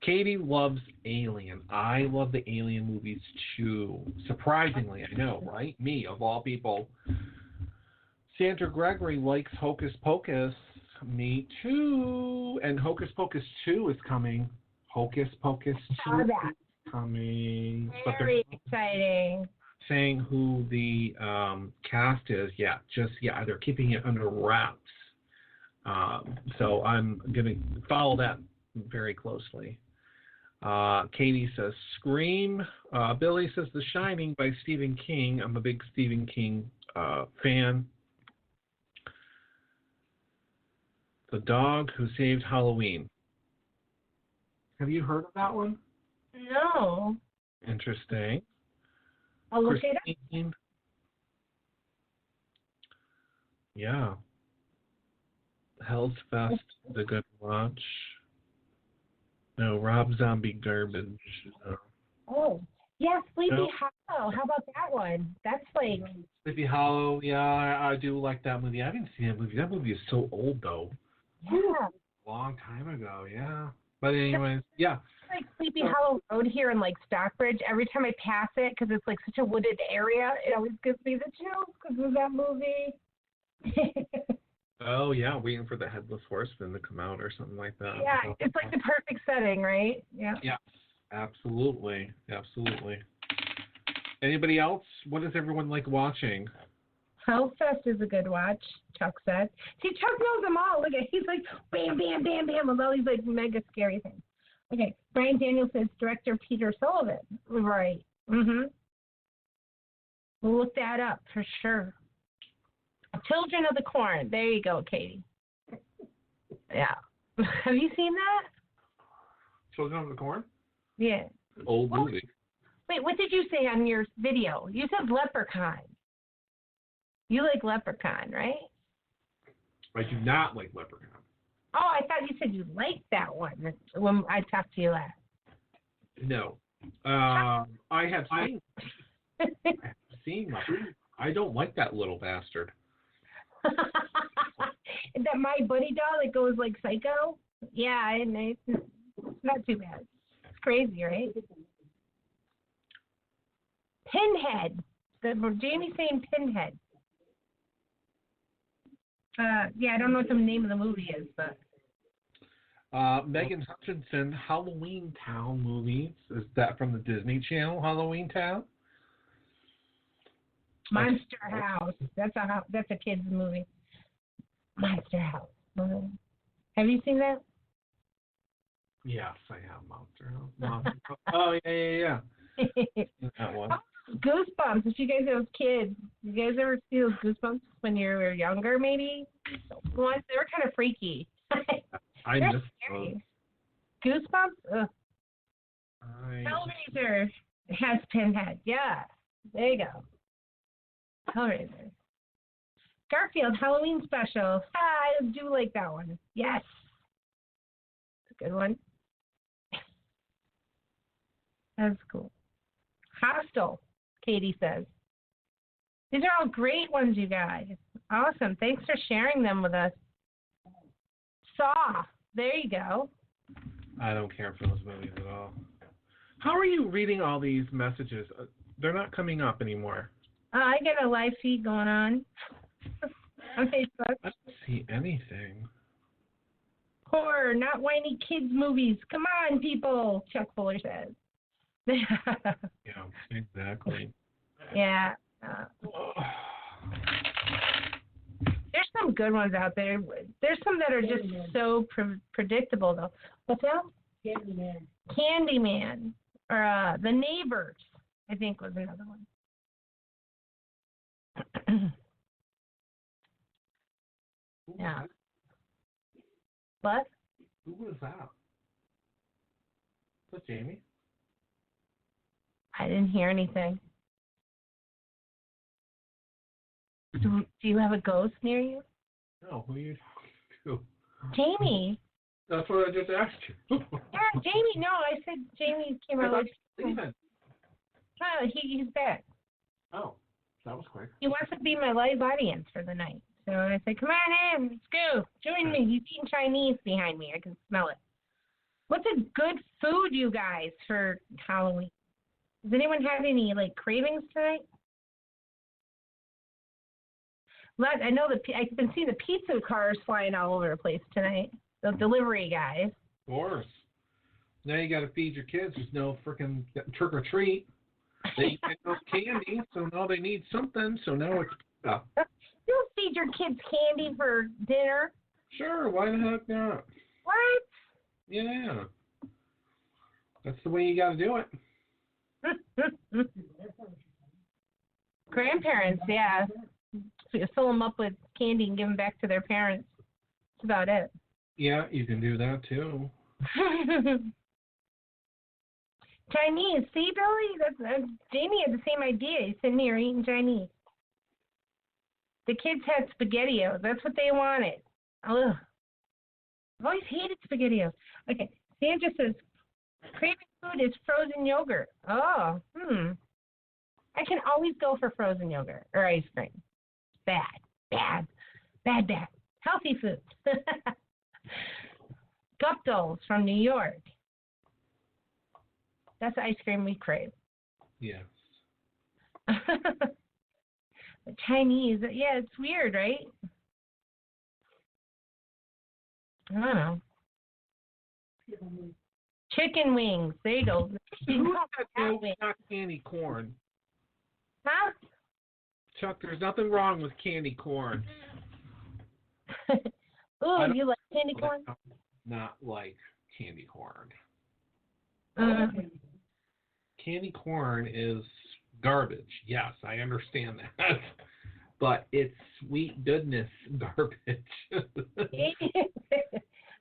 Katie loves Alien. I love the Alien movies too. Surprisingly, I know, right? Me, of all people. Sandra Gregory likes Hocus Pocus. Me too. And Hocus Pocus 2 is coming. Hocus Pocus 2 is coming. Very exciting. Saying who the cast is. Yeah, they're keeping it under wraps. So I'm going to follow that very closely. Katie says Scream. Billy says The Shining by Stephen King. I'm a big Stephen King fan. The Dog Who Saved Halloween. Have you heard of that one? No. Interesting. I'll look it up. Yeah. Hell's Fest is a good watch. No, Rob Zombie garbage. Oh, yeah, Sleepy Hollow. How about that one? That's like... Sleepy Hollow, yeah, I do like that movie. I haven't seen that movie. That movie is so old, though. Yeah. Long time ago, yeah. But anyways, yeah. Like Sleepy Hollow Road here in like Stockbridge. Every time I pass it, because it's like such a wooded area, it always gives me the chills because of that movie. Oh yeah, waiting for the Headless Horseman to come out or something like that. Yeah, it's like the perfect setting, right? Yeah. Yeah, absolutely. Anybody else? What does everyone like watching? Hellfest is a good watch, Chuck said. See, Chuck knows them all. Look at, he's like, bam, bam, bam, bam, with all these like mega scary things. Okay, Brian Daniels says director Peter Sullivan. Right. We'll look that up for sure. Children of the Corn. There you go, Katie. Yeah. Have you seen that? Children of the Corn? Yeah. Old movie. Wait, what did you say on your video? You said Leprechaun. You like Leprechaun, right? I do not like Leprechaun. Oh, I thought you said you liked that one when I talked to you last. No. I have seen Leprechaun. I don't like that little bastard. That My Buddy doll that goes like psycho? Yeah, it's not too bad. It's crazy, right? Pinhead. Jamie's saying Pinhead. Yeah, I don't know what the name of the movie is, but. Megan Hutchinson, Halloween Town movies. Is that from the Disney Channel, Halloween Town? Monster House. That's a kid's movie. Monster House. Have you seen that? Yes, I have Monster House. Oh yeah. That one. Goosebumps. If you guys have kids, you guys ever see those Goosebumps when you were younger? Maybe. They were kind of freaky. I miss those. Goosebumps. Ugh. Hellraiser has Pinhead. Yeah. There you go. Hellraiser. Garfield Halloween special. I do like that one. Yes. It's a good one. That's cool. Hostel, Katie says. These are all great ones, you guys. Awesome. Thanks for sharing them with us. Saw. There you go. I don't care for those movies at all. How are you reading all these messages? They're not coming up anymore. I got a live feed going on Facebook. I don't see anything. Horror, not whiny kids movies. Come on, people, Chuck Fuller says. Yeah, exactly. Yeah. There's some good ones out there. There's some that are just so predictable, though. What's that? Candyman. Or The Neighbors, I think, was another one. Yeah. What? Who was that? Was that Jamie? I didn't hear anything. Do you have a ghost near you? No, who are you talking to? Jamie. That's what I just asked you. Yeah, Jamie. No, I said Jamie came out. Leaving. Oh, he's back. Oh, that was quick. He wants to be my live audience for the night. So I said, come on in, let's go. Join me. He's eating Chinese behind me. I can smell it. What's a good food, you guys, for Halloween? Does anyone have any, cravings tonight? I know I've been seeing the pizza cars flying all over the place tonight. The delivery guys. Of course. Now you got to feed your kids. There's no freaking trick or treat. They get no candy, so now they need something. So now it's pizza. You'll feed your kids candy for dinner. Sure, why the heck not? What? Yeah. That's the way you got to do it. Grandparents, yeah. So you fill them up with candy and give them back to their parents. That's about it. Yeah, you can do that too. Chinese. See, Billy? That's Jamie had the same idea. He's sitting here eating Chinese. The kids had SpaghettiOs. That's what they wanted. Ugh. I've always hated SpaghettiOs. Okay. Sandra says, craving food is frozen yogurt. Oh, I can always go for frozen yogurt or ice cream. Bad. Healthy food. Guptos from New York. That's the ice cream we crave. Yes. The Chinese, yeah, it's weird, right? I don't know. Chicken wings. There you go. Not candy corn. Huh? Chuck, there's nothing wrong with candy corn. Ooh, you like candy corn? Not like candy corn. Mm-hmm. Candy corn is garbage. Yes, I understand that. But it's sweet goodness garbage. I've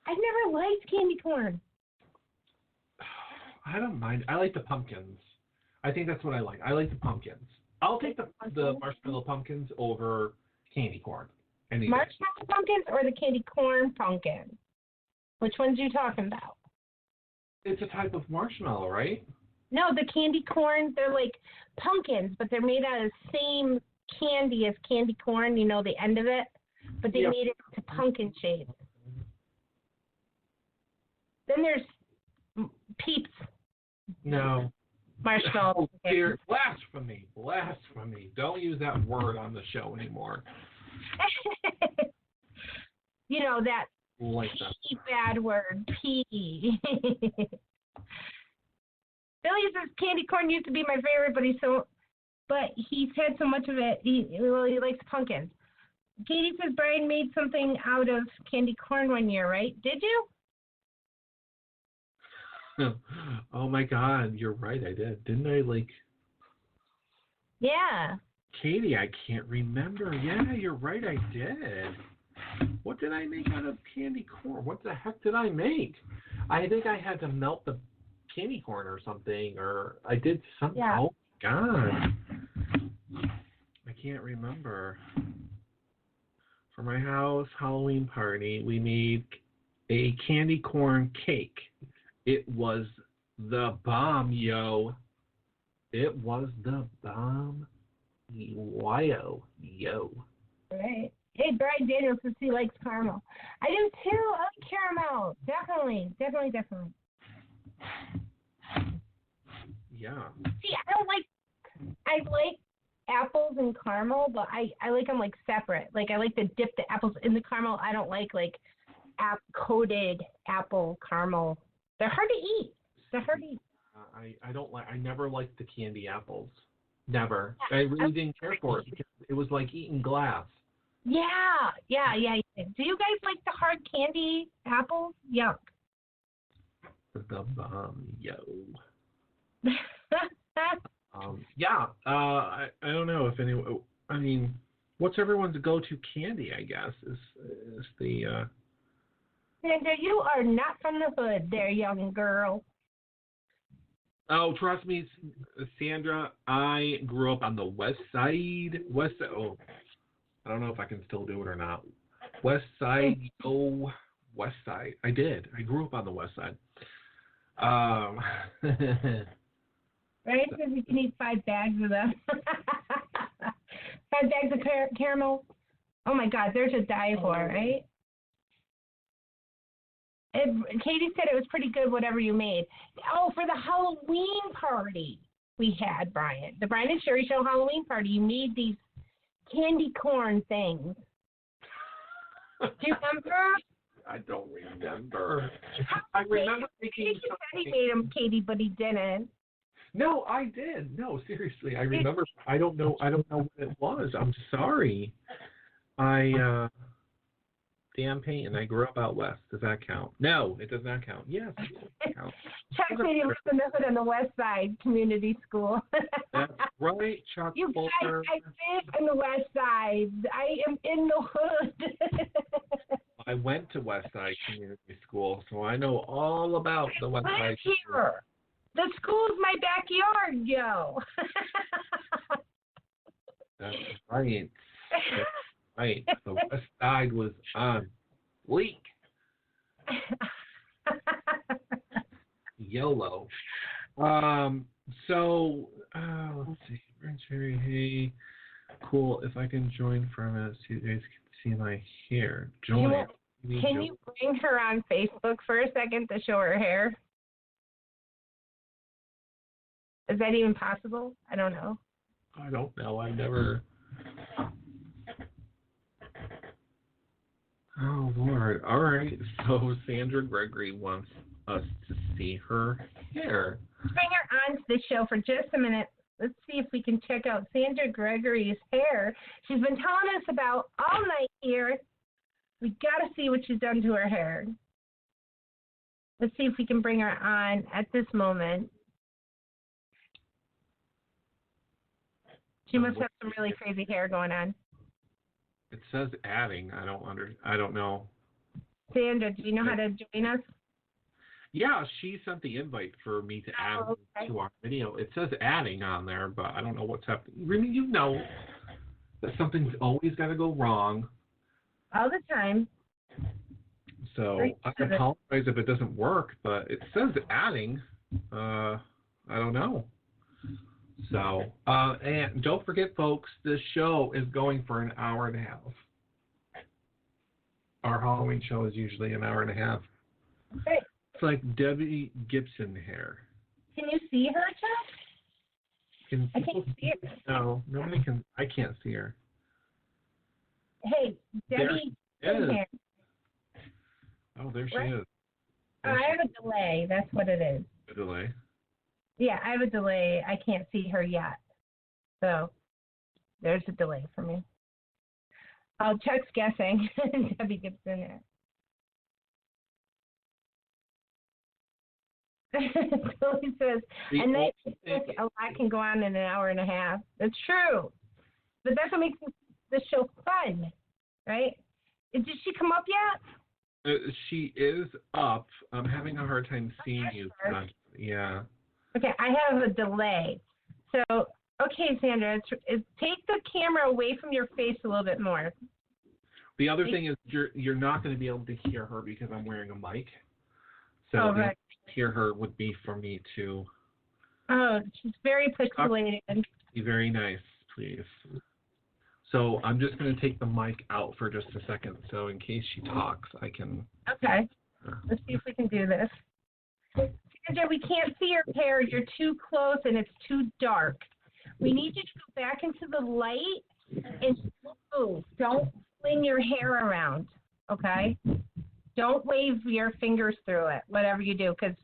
never liked candy corn. I don't mind. I like the pumpkins. I think that's what I like. I like the pumpkins. I'll take the marshmallow pumpkins over candy corn. Marshmallow pumpkins or the candy corn pumpkin? Which ones are you talking about? It's a type of marshmallow, right? No, the candy corn, they're like pumpkins, but they're made out of the same candy as candy corn, you know, the end of it. But they made it to pumpkin shape. Then there's Peeps. No. Marshmallow. Oh, dear. Blasphemy. Don't use that word on the show anymore. You know, that like P bad word, P. Billy says candy corn used to be my favorite, but he's had so much of it, he likes pumpkins. Katie says Brian made something out of candy corn one year, right? Did you? Oh my God, you're right, I did. Didn't I, Yeah. Katie, I can't remember. Yeah, you're right, I did. What did I make out of candy corn? What the heck did I make? I think I had to melt the candy corn or something, or I did something. Yeah. Oh, God. I can't remember. For my house Halloween party, we made a candy corn cake. It was the bomb, yo. It was the bomb. Yo. Right. Hey, Brian Daniels says he likes caramel. I do too. I like caramel. Definitely. Yeah. See, I like apples and caramel, but I like them like separate. Like I like to dip the apples in the caramel. I don't like coated apple caramel. They're hard to eat. I don't like. I never liked the candy apples. Never. I really didn't care for it because it was like eating glass. Yeah. Do you guys like the hard candy apples? Yuck. The bomb, yo. I don't know if anyone. I mean, what's everyone's go-to candy? I guess is the. Sandra, you are not from the hood, there, young girl. Oh, trust me, Sandra. I grew up on the west side. Oh, I don't know if I can still do it or not. West side, west side. I did. I grew up on the west side. Right? Because you can eat 5 bags of them. 5 bags of caramel. Oh my God, there's a die for, right? Katie said it was pretty good, whatever you made. Oh, for the Halloween party we had, Brian. The Brian and Sherry Show Halloween party. You made these candy corn things. Do you remember? I don't remember. I remember making something. He made them, Katie, but he didn't. No, I did. No, seriously, I remember. I don't know what it was. I'm sorry. Damn Peyton, I grew up out west. Does that count? No, it does not count. Yes, it does count. Chuck said he lives in the hood on the west side community school. That's right, Chuck. You guys, I live in the west side. I am in the hood. I went to West Side Community School, so I know all about the West Side. Here. The school's my backyard, yo. That's right. Right. The West Side was on leak. YOLO. So let's see. Hey, cool. If I can join for a minute so you guys can see my hair. Join. Can you bring her on Facebook for a second to show her hair? Is that even possible? I don't know. I don't know. I never. Oh, Lord. All right. So Sandra Gregory wants us to see her hair. Bring her on to the show for just a minute. Let's see if we can check out Sandra Gregory's hair. She's been telling us about all night here. We got to see what she's done to her hair. Let's see if we can bring her on at this moment. She must have some really crazy hair going on. It says adding. I don't know. Sandra, do you know how to join us? Yeah, she sent the invite for me to add to our video. It says adding on there, but I don't know what's happening. Really, you know that something's always got to go wrong. All the time. So I apologize if it doesn't work, but it says adding. I don't know. So, and don't forget, folks, this show is going for an hour and a half. Our Halloween show is usually an hour and a half. Okay. It's like Debbie Gibson hair. Can you see her, Chuck? I can't see her. No, nobody can. I can't see her. Hey, Debbie Gibson hair. Oh, there she is. I have a delay. That's what it is. A delay? Yeah, I have a delay. I can't see her yet. So there's a delay for me. Oh, Chuck's guessing. Debbie Gibson hair. So he says, and then a lot can go on in an hour and a half. That's true. But that's what makes the show fun, right? Did she come up yet? She is up. I'm having a hard time seeing you. Yeah. Okay, I have a delay. So, okay, Sandra, take the camera away from your face a little bit more. The other thing is you're not going to be able to hear her because I'm wearing a mic. So to hear her would be for me to. Oh, she's very pixelated. Be very nice, please. So I'm just going to take the mic out for just a second. So in case she talks, I can. Okay. Let's see if we can do this. Sandra, we can't see your hair. You're too close and it's too dark. We need you to go back into the light and move. Don't fling your hair around, okay? Don't wave your fingers through it, whatever you do, because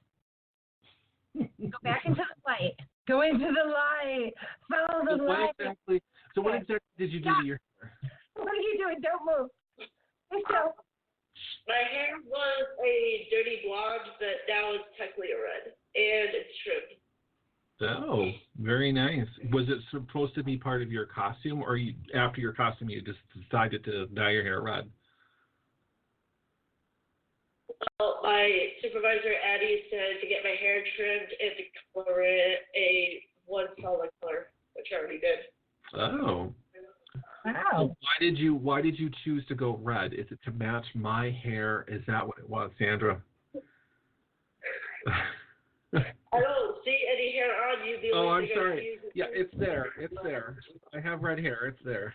go back into the light. Go into the light. Follow the light. What exactly did you do to your hair? What are you doing? Don't move. So, my hair was a dirty blonde, but now it's technically a red, and it's trimmed. Oh, very nice. Was it supposed to be part of your costume, or after your costume you just decided to dye your hair red? Well, my supervisor, Addie, said to get my hair trimmed and to color it a one solid color, which I already did. Oh. wow. So why did you choose to go red? Is it to match my hair? Is that what it was, Sandra? I don't see any hair on you. Oh, I'm sorry. Yeah, it's there. It's there. I have red hair. It's there.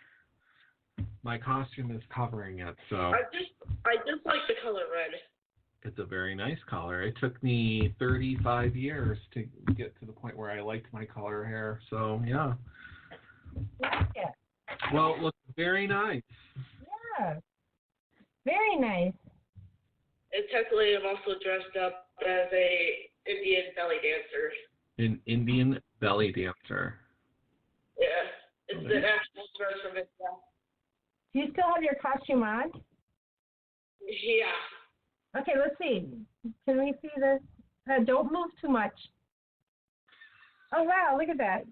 My costume is covering it, so. I just like the color red. It's a very nice color. It took me 35 years to get to the point where I liked my color hair. So, yeah. Yeah. Well, it looks very nice. Yeah. Very nice. And technically, I'm also dressed up as a Indian belly dancer. An Indian belly dancer. Yeah, it's the actual dress from it. Do you still have your costume on? Yeah. Okay, let's see. Can we see this? Don't move too much. Oh, wow, look at that.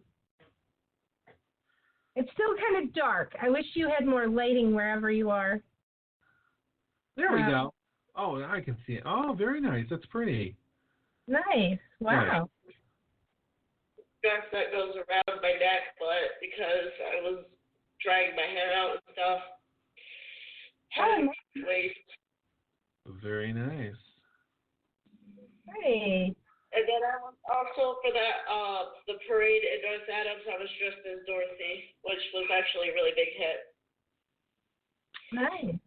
It's still kind of dark. I wish you had more lighting wherever you are. There we go. Oh, I can see it. Oh, very nice. That's pretty. Nice. Wow. Dress that goes around my neck, but because I was drying my hair out and stuff, had a waist. Very nice. Hey. And then I was also for that the parade in North Adams, I was dressed as Dorothy, which was actually a really big hit. Nice.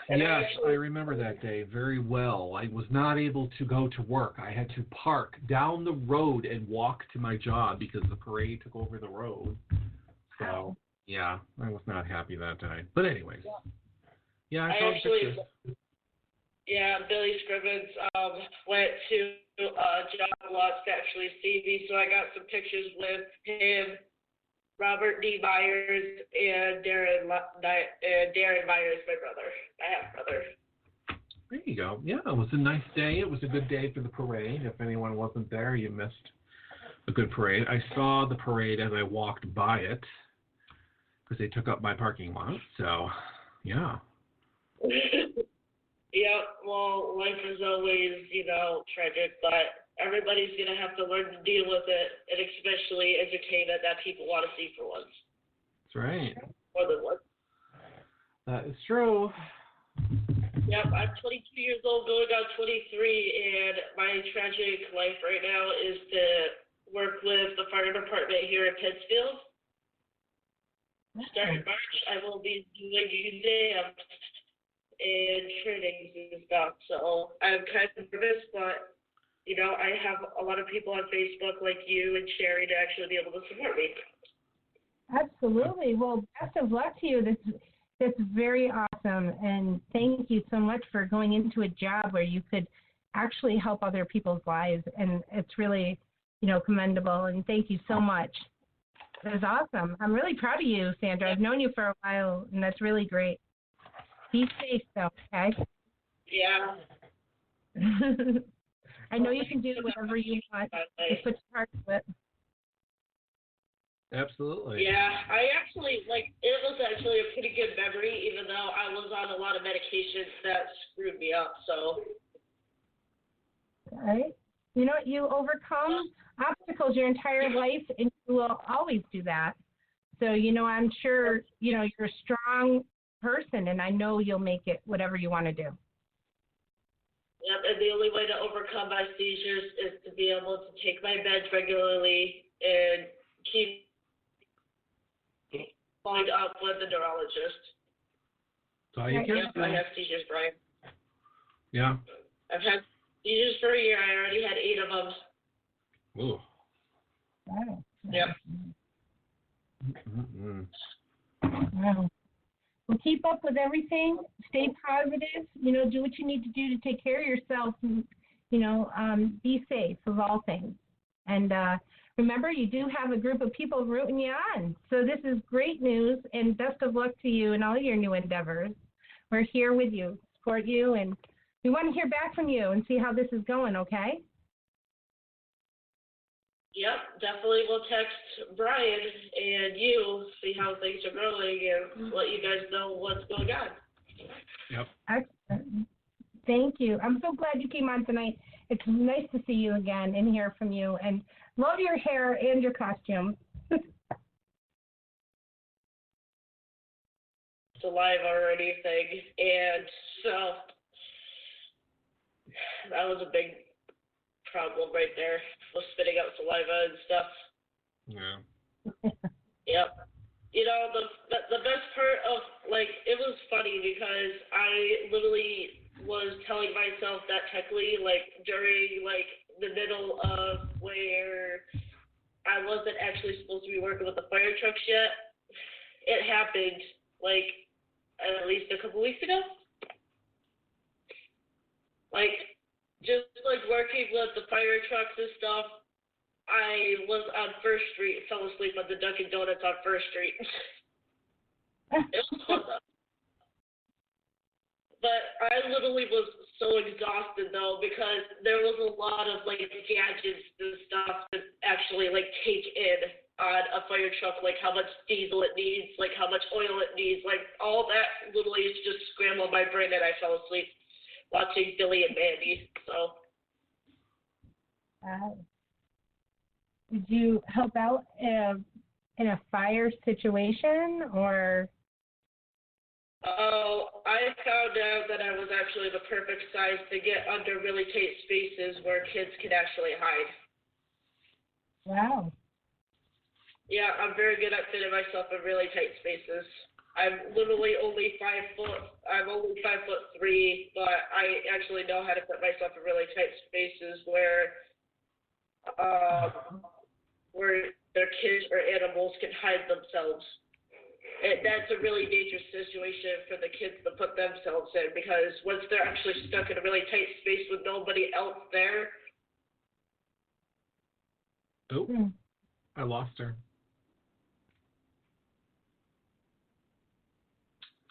And Yes, I remember that day very well. I was not able to go to work. I had to park down the road and walk to my job because the parade took over the road. So, yeah, I was not happy that day. But anyways, yeah, I saw the pictures. Yeah, Billy Scribbins went to job lots to actually see me, so I got some pictures with him, Robert D. Myers, and Darren Myers, my brother, my half-brother. There you go. Yeah, it was a nice day. It was a good day for the parade. If anyone wasn't there, you missed a good parade. I saw the parade as I walked by it because they took up my parking lot. So, yeah. Yeah, well, life is always, tragic, but everybody's going to have to learn to deal with it, and especially entertainment that people want to see for once. That's right. More than once. That is true. Yep, I'm 22 years old, going on 23, and my tragic life right now is to work with the fire department here in Pittsfield. Starting March, I will be doing museums and trainings and stuff. So I'm kind of nervous, but I have a lot of people on Facebook like you and Sherry to actually be able to support me. Absolutely. Well, best of luck to you. That's very awesome, and thank you so much for going into a job where you could actually help other people's lives, and it's really, commendable. And thank you so much. It was awesome. I'm really proud of you, Sandra. I've known you for a while, and that's really great. Be safe, though, okay? Yeah. I know you can do whatever you want. Just put your heart to it. Absolutely. Yeah, it was actually a pretty good memory, even though I was on a lot of medications that screwed me up, so. All right. You know what? You overcome obstacles your entire life, and you will always do that. So, I'm sure, you're a strong person, and I know you'll make it whatever you want to do. Yep, and the only way to overcome my seizures is to be able to take my meds regularly and keep following up with the neurologist. So you can. I have seizures, Brian. Yeah. I've had seizures for a year. I already had 8 of them. Ooh. Wow. Yep. Mm-mm. Wow. Well, keep up with everything. Stay positive. Do what you need to do to take care of yourself. And, be safe of all things. And remember, you do have a group of people rooting you on. So this is great news, and best of luck to you in all your new endeavors. We're here with you, support you, and we want to hear back from you and see how this is going, okay? Yep, definitely will text Brian and you, see how things are going, and let you guys know what's going on. Yep. Excellent. Thank you. I'm so glad you came on tonight. It's nice to see you again and hear from you. And love your hair and your costume. Saliva or anything, and so that was a big problem right there, was spitting out saliva and stuff. Yeah. Yep. The best part of, it was funny because I literally was telling myself that technically, during, the middle of where I wasn't actually supposed to be working with the fire trucks yet, it happened, at least a couple weeks ago. Just working with the fire trucks and stuff, I was on First Street, fell asleep at the Dunkin' Donuts on First Street. It was fun though. But I literally was so exhausted though, because there was a lot of gadgets and stuff to actually take in on a fire truck, how much diesel it needs, how much oil it needs, all that literally just scrambled my brain and I fell asleep watching Billy and Mandy. So. Did you help out in a fire situation, or? Oh, I found out that I was actually the perfect size to get under really tight spaces where kids could actually hide. Wow. Yeah, I'm very good at fitting myself in really tight spaces. I'm literally only 5 foot. I'm only 5'3", but I actually know how to put myself in really tight spaces where their kids or animals can hide themselves. And that's a really dangerous situation for the kids to put themselves in, because once they're actually stuck in a really tight space with nobody else there. Oh, I lost her.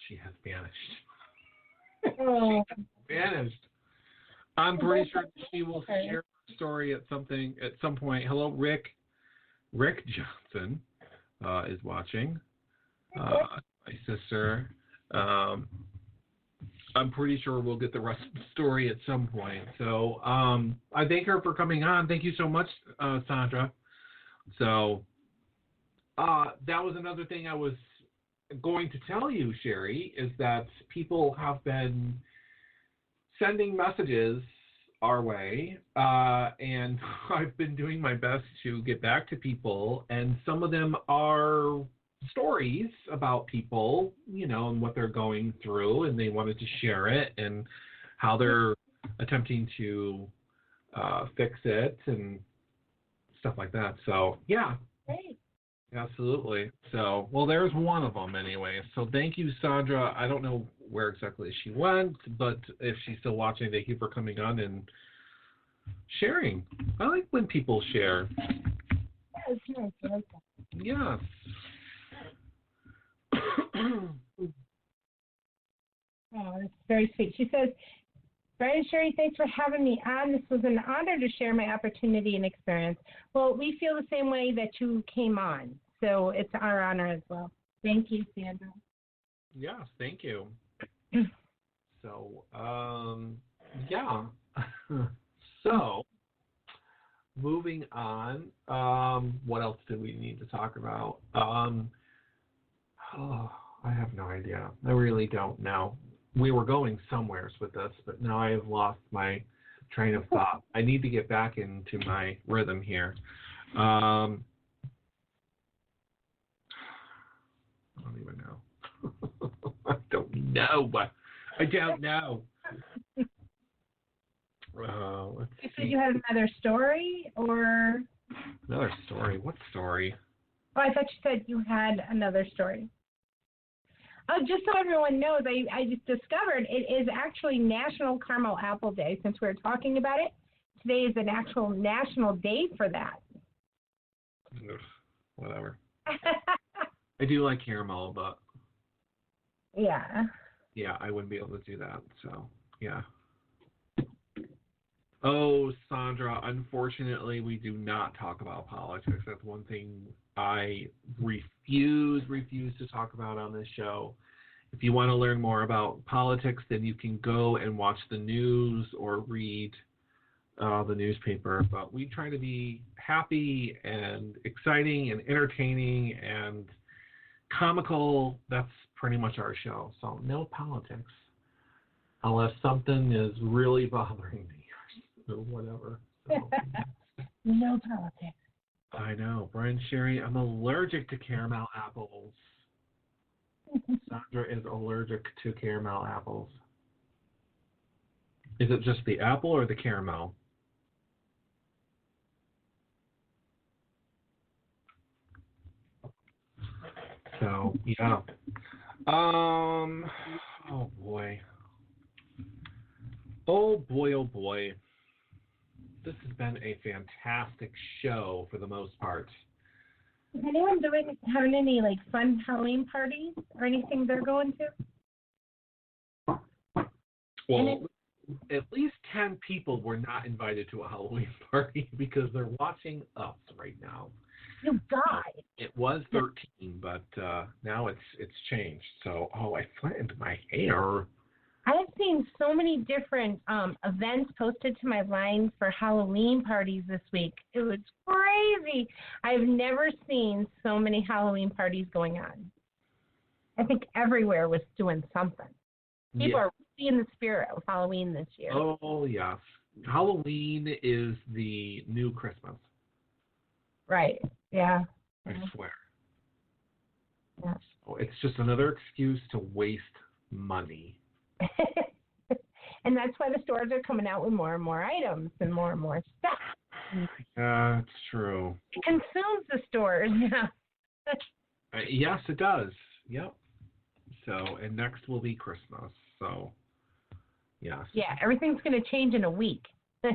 She has vanished. Oh. She has vanished. I'm pretty sure she will share her story at some point. Hello, Rick. Rick Johnson is watching. My sister. I'm pretty sure we'll get the rest of the story at some point. So I thank her for coming on. Thank you so much, Sandra. So that was another thing I was going to tell you, Sherry, is that people have been sending messages our way, and I've been doing my best to get back to people, and some of them are stories about people, and what they're going through, and they wanted to share it and how they're attempting to fix it and stuff like that. So, yeah. Great. Absolutely. So, well, there's one of them anyway. So thank you, Sandra. I don't know where exactly she went, but if she's still watching, thank you for coming on and sharing. I like when people share. Yeah, it's nice. I like that. Yes. Oh, that's very sweet. She says, Brian, Sherry, thanks for having me on. This was an honor to share my opportunity and experience. Well, we feel the same way that you came on, so it's our honor as well. Thank you, Sandra. Yes, thank you. So, yeah. So, moving on. What else do we need to talk about? Oh, I have no idea. I really don't know. We were going somewheres with this, but now I have lost my train of thought. I need to get back into my rhythm here. I don't even know. I don't know. I don't know. Let's You see. said you had another story, or? Another story. What story? Oh, I thought you said you had another story. Oh, just so everyone knows, I just discovered it is actually National Caramel Apple Day. Since we were talking about it, today is an actual national day for that. Ugh, whatever. I do like caramel, but Yeah. yeah, I wouldn't be able to do that. So, yeah. Oh, Sandra, unfortunately, we do not talk about politics. That's one thing I refuse to talk about on this show. If you want to learn more about politics, then you can go and watch the news or read the newspaper. But we try to be happy and exciting and entertaining and comical. That's pretty much our show. So no politics, unless something is really bothering me or whatever. So, No politics. I know. Brian Sherry, I'm allergic to caramel apples. Sandra is allergic to caramel apples. Is it just the apple or the caramel? So, yeah. Oh boy. Oh boy, oh boy. This has been a fantastic show for the most part. Is anyone having any like fun Halloween parties or anything they're going to? Well, at least 10 people were not invited to a Halloween party because they're watching us right now. You guys. It was 13, but now it's changed. So, I flattened my hair. I've seen so many different events posted to my line for Halloween parties this week. It was crazy. I've never seen so many Halloween parties going on. I think everywhere was doing something. People are really in the spirit of Halloween this year. Oh, yes. Halloween is the new Christmas. Right. Yeah. I swear. Yeah. So it's just another excuse to waste money. And that's why the stores are coming out with more and more items and more stuff. Yeah, it's true. It consumes the stores. Yes, it does. Yep. So, and next will be Christmas. So, yes. Yeah, everything's going to change in a week.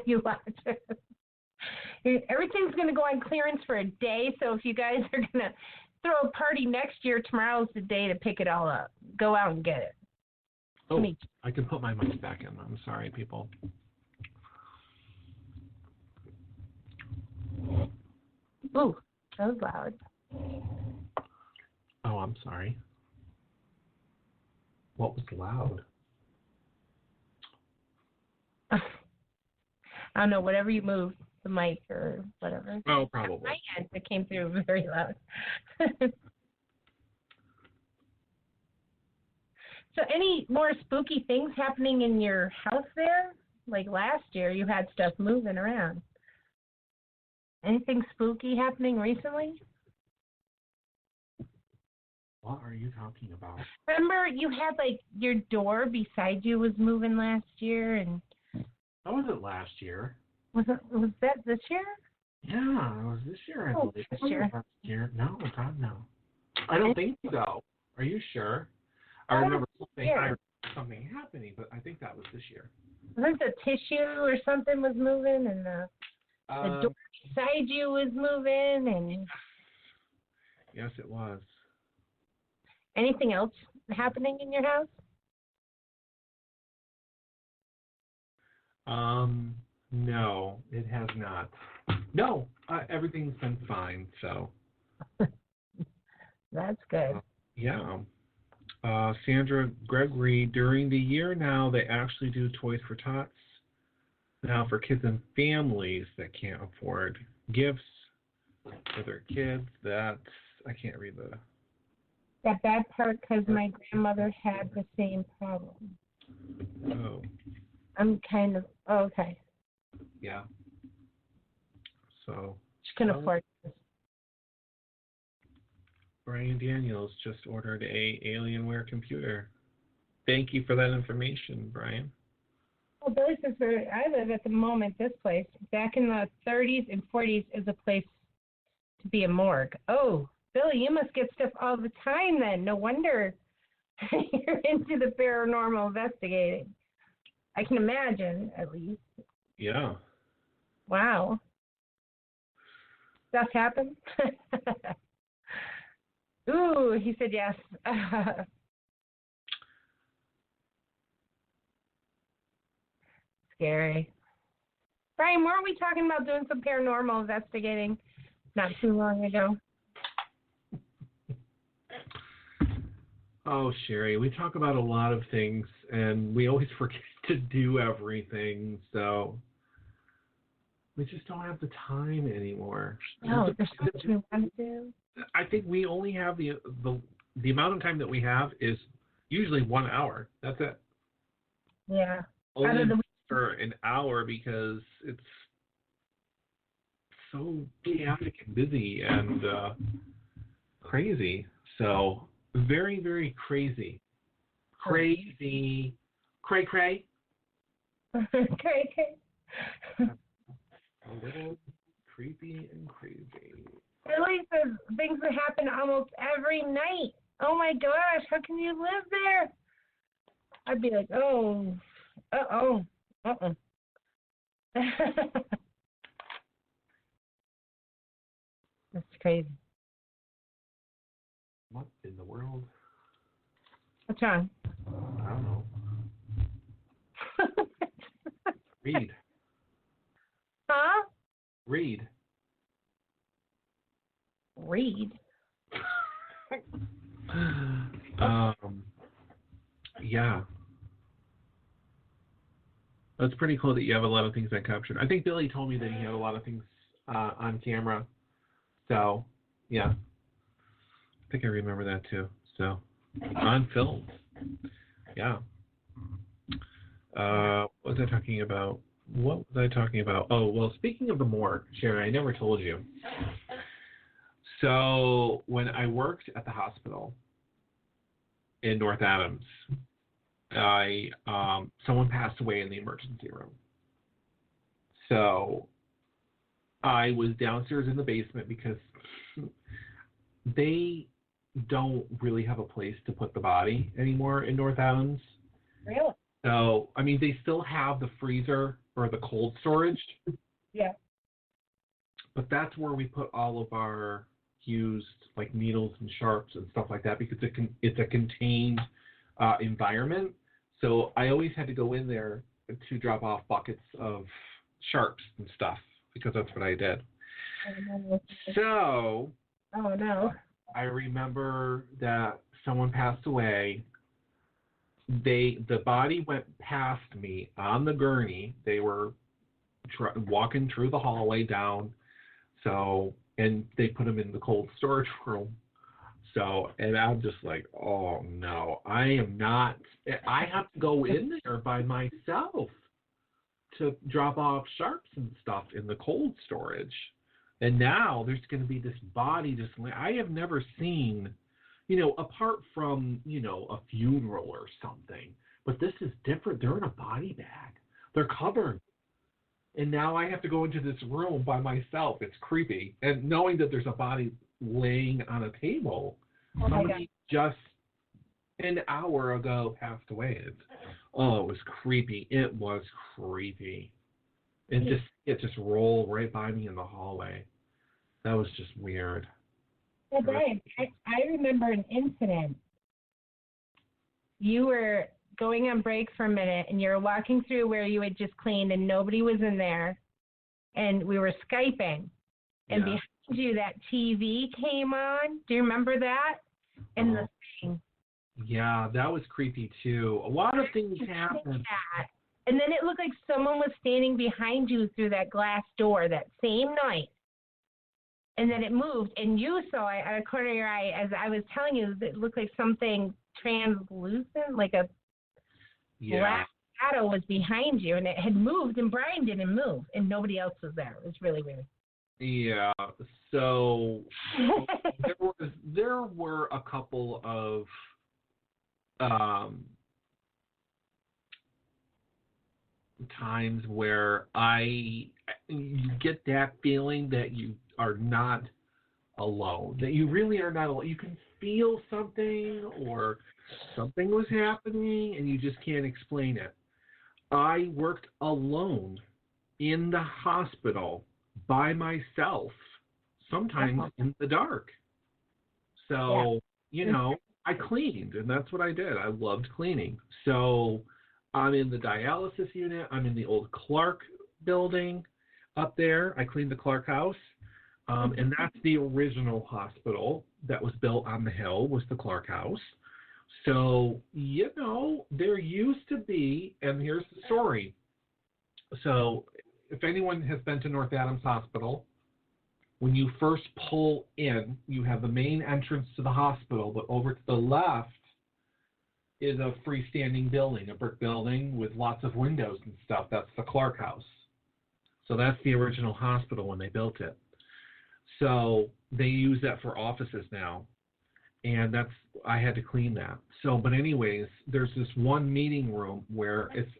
You watch it. Everything's going to go on clearance for a day. So if you guys are going to throw a party next year, tomorrow's the day to pick it all up. Go out and get it. Oh, I can put my mic back in. I'm sorry, people. Ooh, that was loud. Oh, I'm sorry. What was loud? I don't know, whatever you moved, the mic or whatever. Oh, probably. On my end, it came through very loud. So any more spooky things happening in your house there? Like last year, you had stuff moving around. Anything spooky happening recently? What are you talking about? Remember you had like your door beside you was moving last year, and How was it last year? was that this year? Yeah, it was this year, I believe. This year. Last year. No, God, no. I don't think so. Are you sure? I remember something happening, but I think that was this year. Wasn't the tissue or something was moving, and the door beside you was moving, and Yes, it was. anything else happening in your house? No, it has not. No, everything's been fine, so. That's good. Yeah. Sandra Gregory, during the year now, they actually do Toys for Tots. Now, for kids and families that can't afford gifts for their kids, I can't read the... That bad part because my grandmother had the same problem. Oh. I'm kind of, okay. Yeah. So. She can afford this. Brian Daniels just ordered a Alienware computer. Thank you for that information, Brian. Well, this is where I live at the moment, this place. Back in the 30s and 40s is a place to be a morgue. Oh, Billy, you must get stuff all the time then. No wonder you're into the paranormal investigating. I can imagine, at least. Yeah. Wow. Stuff happens? Ooh, he said yes. Scary. Brian, weren't we talking about doing some paranormal investigating not too long ago? Oh, Sherry, we talk about a lot of things, and we always forget to do everything, so we just don't have the time anymore. No, there's so much we want to do. I think we only have the amount of time that we have is usually 1 hour. That's it. Yeah. Only for an hour because it's so chaotic and busy and crazy. So very, very crazy. Crazy. Cray cray. Cray. A little creepy and crazy. Billy says things that happen almost every night. Oh my gosh, how can you live there? I'd be like, oh, uh-oh, uh-uh. That's crazy. What in the world? What's wrong? I don't know. Read. Huh? Read. Read? Yeah. That's pretty cool that you have a lot of things captured. I think Billy told me that he had a lot of things on camera. So, yeah. I think I remember that too. So, on film. Yeah. What was I talking about? Oh, well, speaking of the morgue, Sharon, I never told you. So, when I worked at the hospital in North Adams, someone passed away in the emergency room. So, I was downstairs in the basement because they don't really have a place to put the body anymore in North Adams. Really? So, I mean, they still have the freezer or the cold storage. Yeah. But that's where we put all of our used, like, needles and sharps and stuff like that because it's a contained environment. So I always had to go in there to drop off buckets of sharps and stuff because that's what I did. So, oh no. I remember that someone passed away. The body went past me on the gurney. They were walking through the hallway down. So, and they put him in the cold storage room. So, and I'm just like, oh no, I have to go in there by myself to drop off sharps and stuff in the cold storage. And now there's going to be this body I have never seen, apart from, a funeral or something. But this is different. They're in a body bag. They're covered. And now I have to go into this room by myself. It's creepy. And knowing that there's a body laying on a table, somebody just an hour ago passed away. It was creepy. It was creepy. It just rolled right by me in the hallway. That was just weird. Hey, Brian, I remember an incident. You were going on break for a minute, and you were walking through where you had just cleaned, and nobody was in there, and we were Skyping. And behind you, that TV came on. Do you remember that? And the thing. Yeah, that was creepy, too. A lot of things happened. And then it looked like someone was standing behind you through that glass door that same night. And then it moved, and you saw it out of the corner of your eye. As I was telling you, it looked like something translucent, like a black shadow was behind you, and it had moved, and Brian didn't move, and nobody else was there. It was really weird. Yeah, so there were a couple of times where you get that feeling that you are not alone, that you really are not alone. You can feel something or something was happening and you just can't explain it. I worked alone in the hospital by myself, sometimes in the dark. So, I cleaned, and that's what I did. I loved cleaning. So I'm in the dialysis unit. I'm in the old Clark building up there. I cleaned the Clark house. And that's the original hospital that was built on the hill, was the Clark house. So, there used to be, and here's the story. So if anyone has been to North Adams Hospital, when you first pull in, you have the main entrance to the hospital, but over to the left is a freestanding building, a brick building with lots of windows and stuff. That's the Clark house. So that's the original hospital when they built it. So they use that for offices now, and I had to clean that. So, but anyways, there's this one meeting room where it's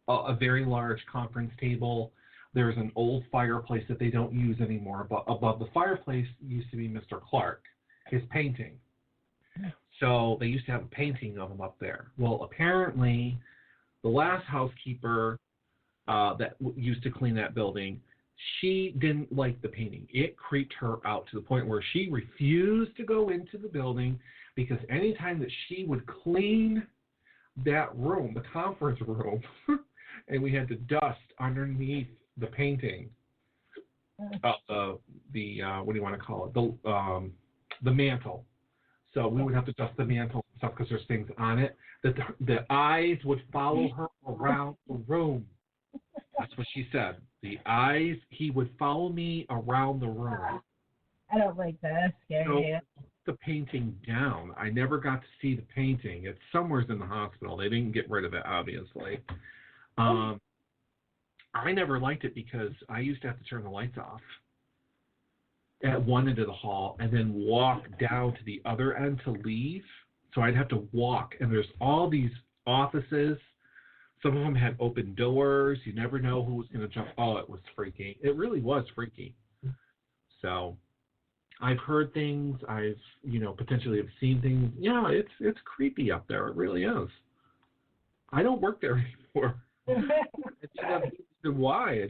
a very large conference table. There's an old fireplace that they don't use anymore, but above the fireplace used to be Mr. Clark, his painting. So they used to have a painting of him up there. Well, apparently, the last housekeeper that used to clean that building, she didn't like the painting. It creeped her out to the point where she refused to go into the building, because anytime that she would clean that room, the conference room, and we had to dust underneath the painting, what do you want to call it? The mantle. So we would have to dust the mantle and stuff because there's things on it. The eyes would follow her around the room. That's what she said. He would follow me around the room. I don't like that. Scary. So, the painting down. I never got to see the painting. It's somewhere in the hospital. They didn't get rid of it, obviously. I never liked it because I used to have to turn the lights off at one end of the hall and then walk down to the other end to leave. So I'd have to walk, and there's all these offices. Some of them had open doors. You never know who was going to jump. Oh, it was freaky. It really was freaky. So I've heard things. I've, potentially have seen things. Yeah, it's creepy up there. It really is. I don't work there anymore. Why?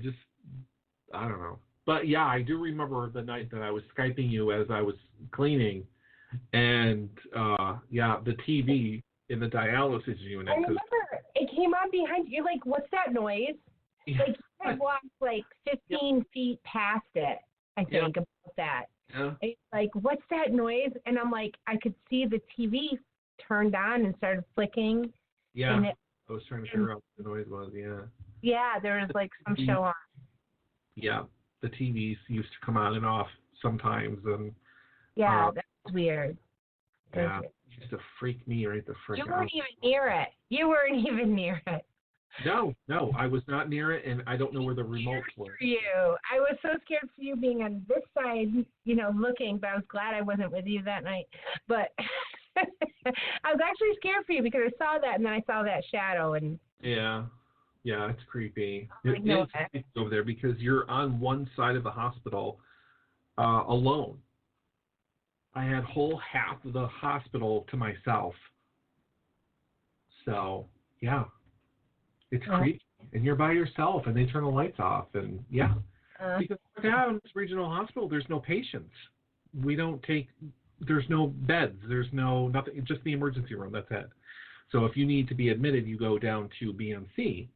I don't know. But yeah, I do remember the night that I was Skyping you as I was cleaning, and the TV in the dialysis unit. I remember it came on behind you. Like, what's that noise? Yeah. Like, you had walked like 15 feet past it, I think, about that. Yeah. It's like, what's that noise? And I'm like, I could see the TV turned on and started flicking. Yeah. And I was trying to figure out what the noise was, Yeah, there was like some show on. Yeah, the TVs used to come on and off sometimes, and yeah, that's weird. Yeah, it used to freak me right the frick out. You weren't even near it. No, I was not near it, and I don't know where the remotes were. For you, I was so scared for you being on this side, looking. But I was glad I wasn't with you that night. But I was actually scared for you because I saw that, and then I saw that shadow, and yeah, it's creepy. It is creepy over there because you're on one side of the hospital alone. I had whole half of the hospital to myself. So yeah. It's creepy, and you're by yourself, and they turn the lights off, and because North Adams Regional Hospital, there's no patients. There's no beds, there's nothing, just the emergency room, that's it. So if you need to be admitted, you go down to BMC.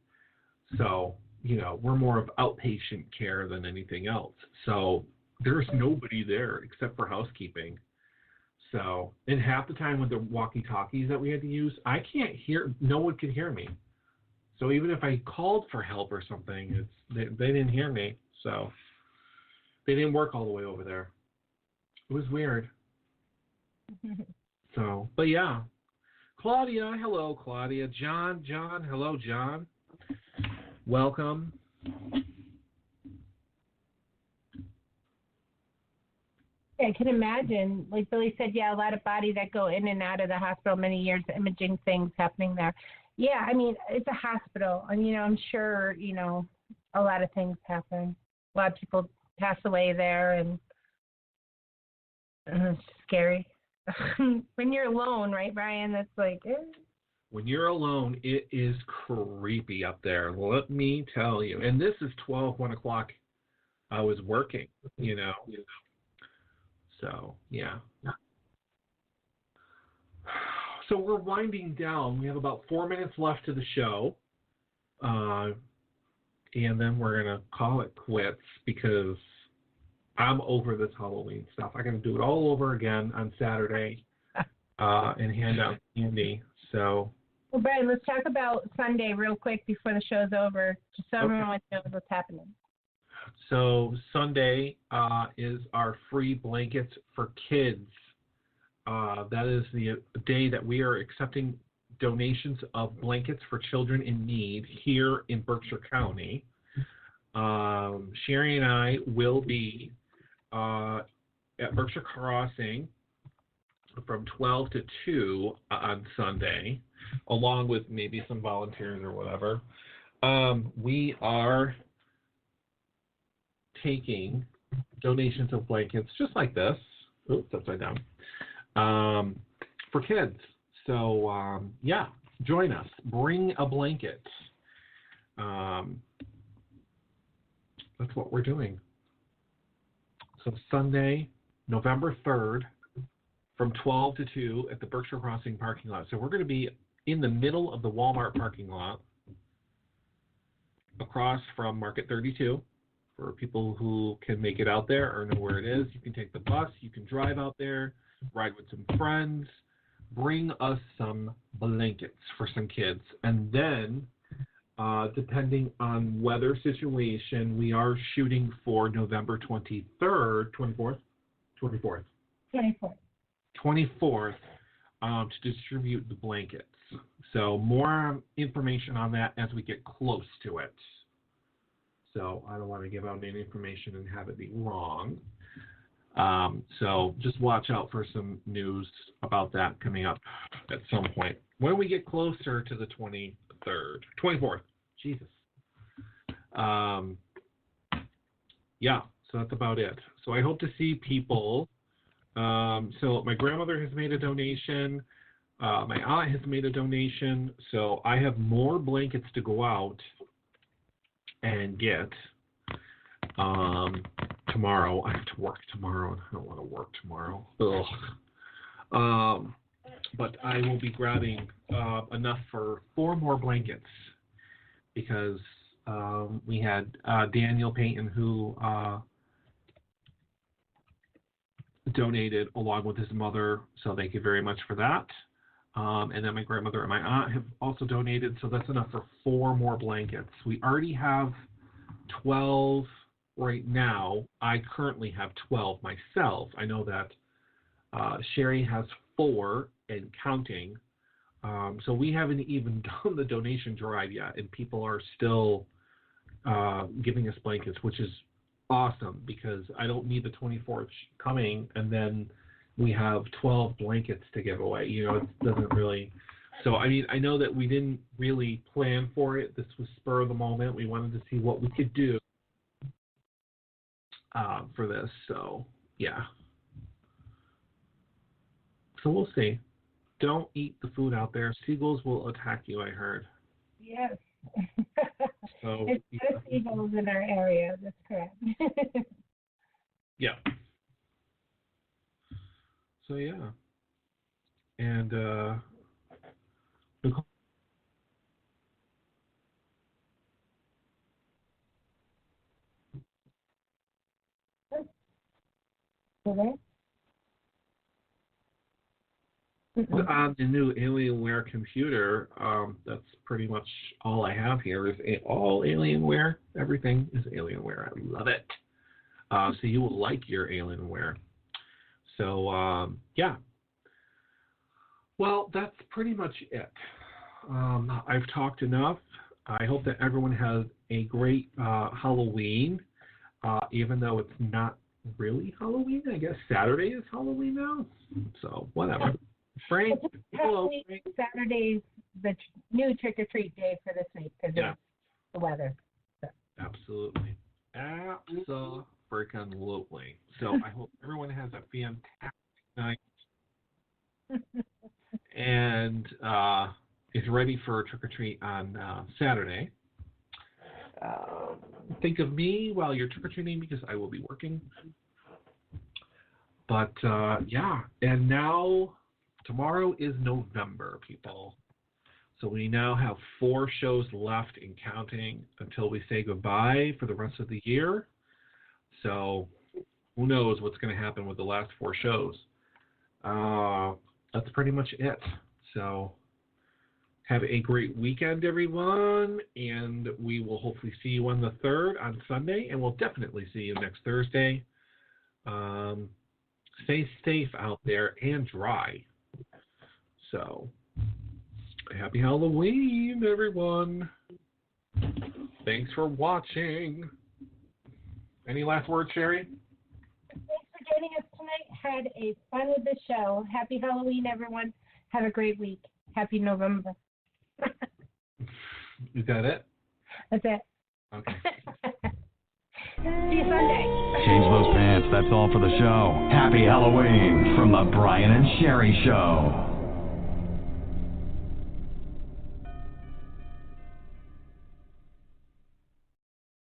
So, we're more of outpatient care than anything else. So there's nobody there except for housekeeping. So, and half the time with the walkie-talkies that we had to use, no one could hear me. So even if I called for help or something, they didn't hear me. So they didn't work all the way over there. It was weird. So, but yeah. Claudia, hello, Claudia. John, hello, John. Welcome. I can imagine. Like Billy said, a lot of bodies that go in and out of the hospital, many years, imaging things happening there. Yeah, I mean, it's a hospital, and, I'm sure, a lot of things happen. A lot of people pass away there, and It's scary. When you're alone, right, Brian? That's like, When you're alone, it is creepy up there. Let me tell you. And this is 1 o'clock. I was working, you know. So, yeah. So we're winding down. We have about 4 minutes left to the show. And then we're going to call it quits because I'm over this Halloween stuff. I got to do it all over again on Saturday and hand out candy. So. Well, Brian, let's talk about Sunday real quick before the show's over, just so everyone knows what's happening. So Sunday is our free blankets for kids. That is the day that we are accepting donations of blankets for children in need here in Berkshire County. Sherry and I will be at Berkshire Crossing from 12 to 2 on Sunday, along with maybe some volunteers or whatever. We are taking donations of blankets just like this. Oops, upside down. For kids. So, yeah, join us. Bring a blanket. That's what we're doing. So Sunday, November 3rd, from 12 to 2 at the Berkshire Crossing parking lot. So we're going to be in the middle of the Walmart parking lot, across from Market 32. For people who can make it out there or know where it is, you can take the bus, you can drive out there, ride with some friends, bring us some blankets for some kids. And then, depending on weather situation, we are shooting for November 24th to distribute the blankets. So more information on that as we get close to it. So I don't want to give out any information and have it be wrong. So just watch out for some news about that coming up at some point. When we get closer to the 24th. Jesus. Yeah, so that's about it. So I hope to see people. So my grandmother has made a donation. My aunt has made a donation. So I have more blankets to go out and get tomorrow. I have to work tomorrow, and I don't want to work tomorrow. Ugh. But I will be grabbing enough for 4 more blankets because we had Daniel Payton who donated along with his mother, so thank you very much for that. And then my grandmother and my aunt have also donated, so that's enough for 4 more blankets. We already have 12 right now. I currently have 12 myself. I know that Sherry has 4 and counting. So we haven't even done the donation drive yet, and people are still giving us blankets, which is awesome because I don't need the 24th coming and then we have 12 blankets to give away. You know, it doesn't really. So, I mean, I know that we didn't really plan for it. This was spur of the moment. We wanted to see what we could do for this. So, yeah. So we'll see. Don't eat the food out there. Seagulls will attack you, I heard. Yes. So, it's just seagulls in our area. That's correct. Yeah. So, yeah. And, Nicole. Okay. On the new Alienware computer, that's pretty much all I have here is all Alienware. Everything is Alienware. I love it. So you will like your Alienware. So, yeah. Well, that's pretty much it. I've talked enough. I hope that everyone has a great Halloween, even though it's not really Halloween. I guess Saturday is Halloween now. So, whatever. Frank, hello. Frank. Saturday's the new trick-or-treat day for this week because of the weather. So. Absolutely. Absolutely. So I hope everyone has a fantastic ready for trick or treat on Saturday. Think of me while you're trick or treating because I will be working. But yeah, and now tomorrow is November, people. So we now have 4 shows left and counting until we say goodbye for the rest of the year. So who knows what's going to happen with the last 4 shows. That's pretty much it. So have a great weekend, everyone, and we will hopefully see you on the 3rd on Sunday, and we'll definitely see you next Thursday. Stay safe out there and dry. So, happy Halloween, everyone. Thanks for watching. Any last words, Sherry? Thanks for joining us tonight. Had a fun with the show. Happy Halloween, everyone. Have a great week. Happy November. Is that it? That's it. Okay. See you Sunday. Change those pants. That's all for the show. Happy Halloween from the Brian and Sherry Show.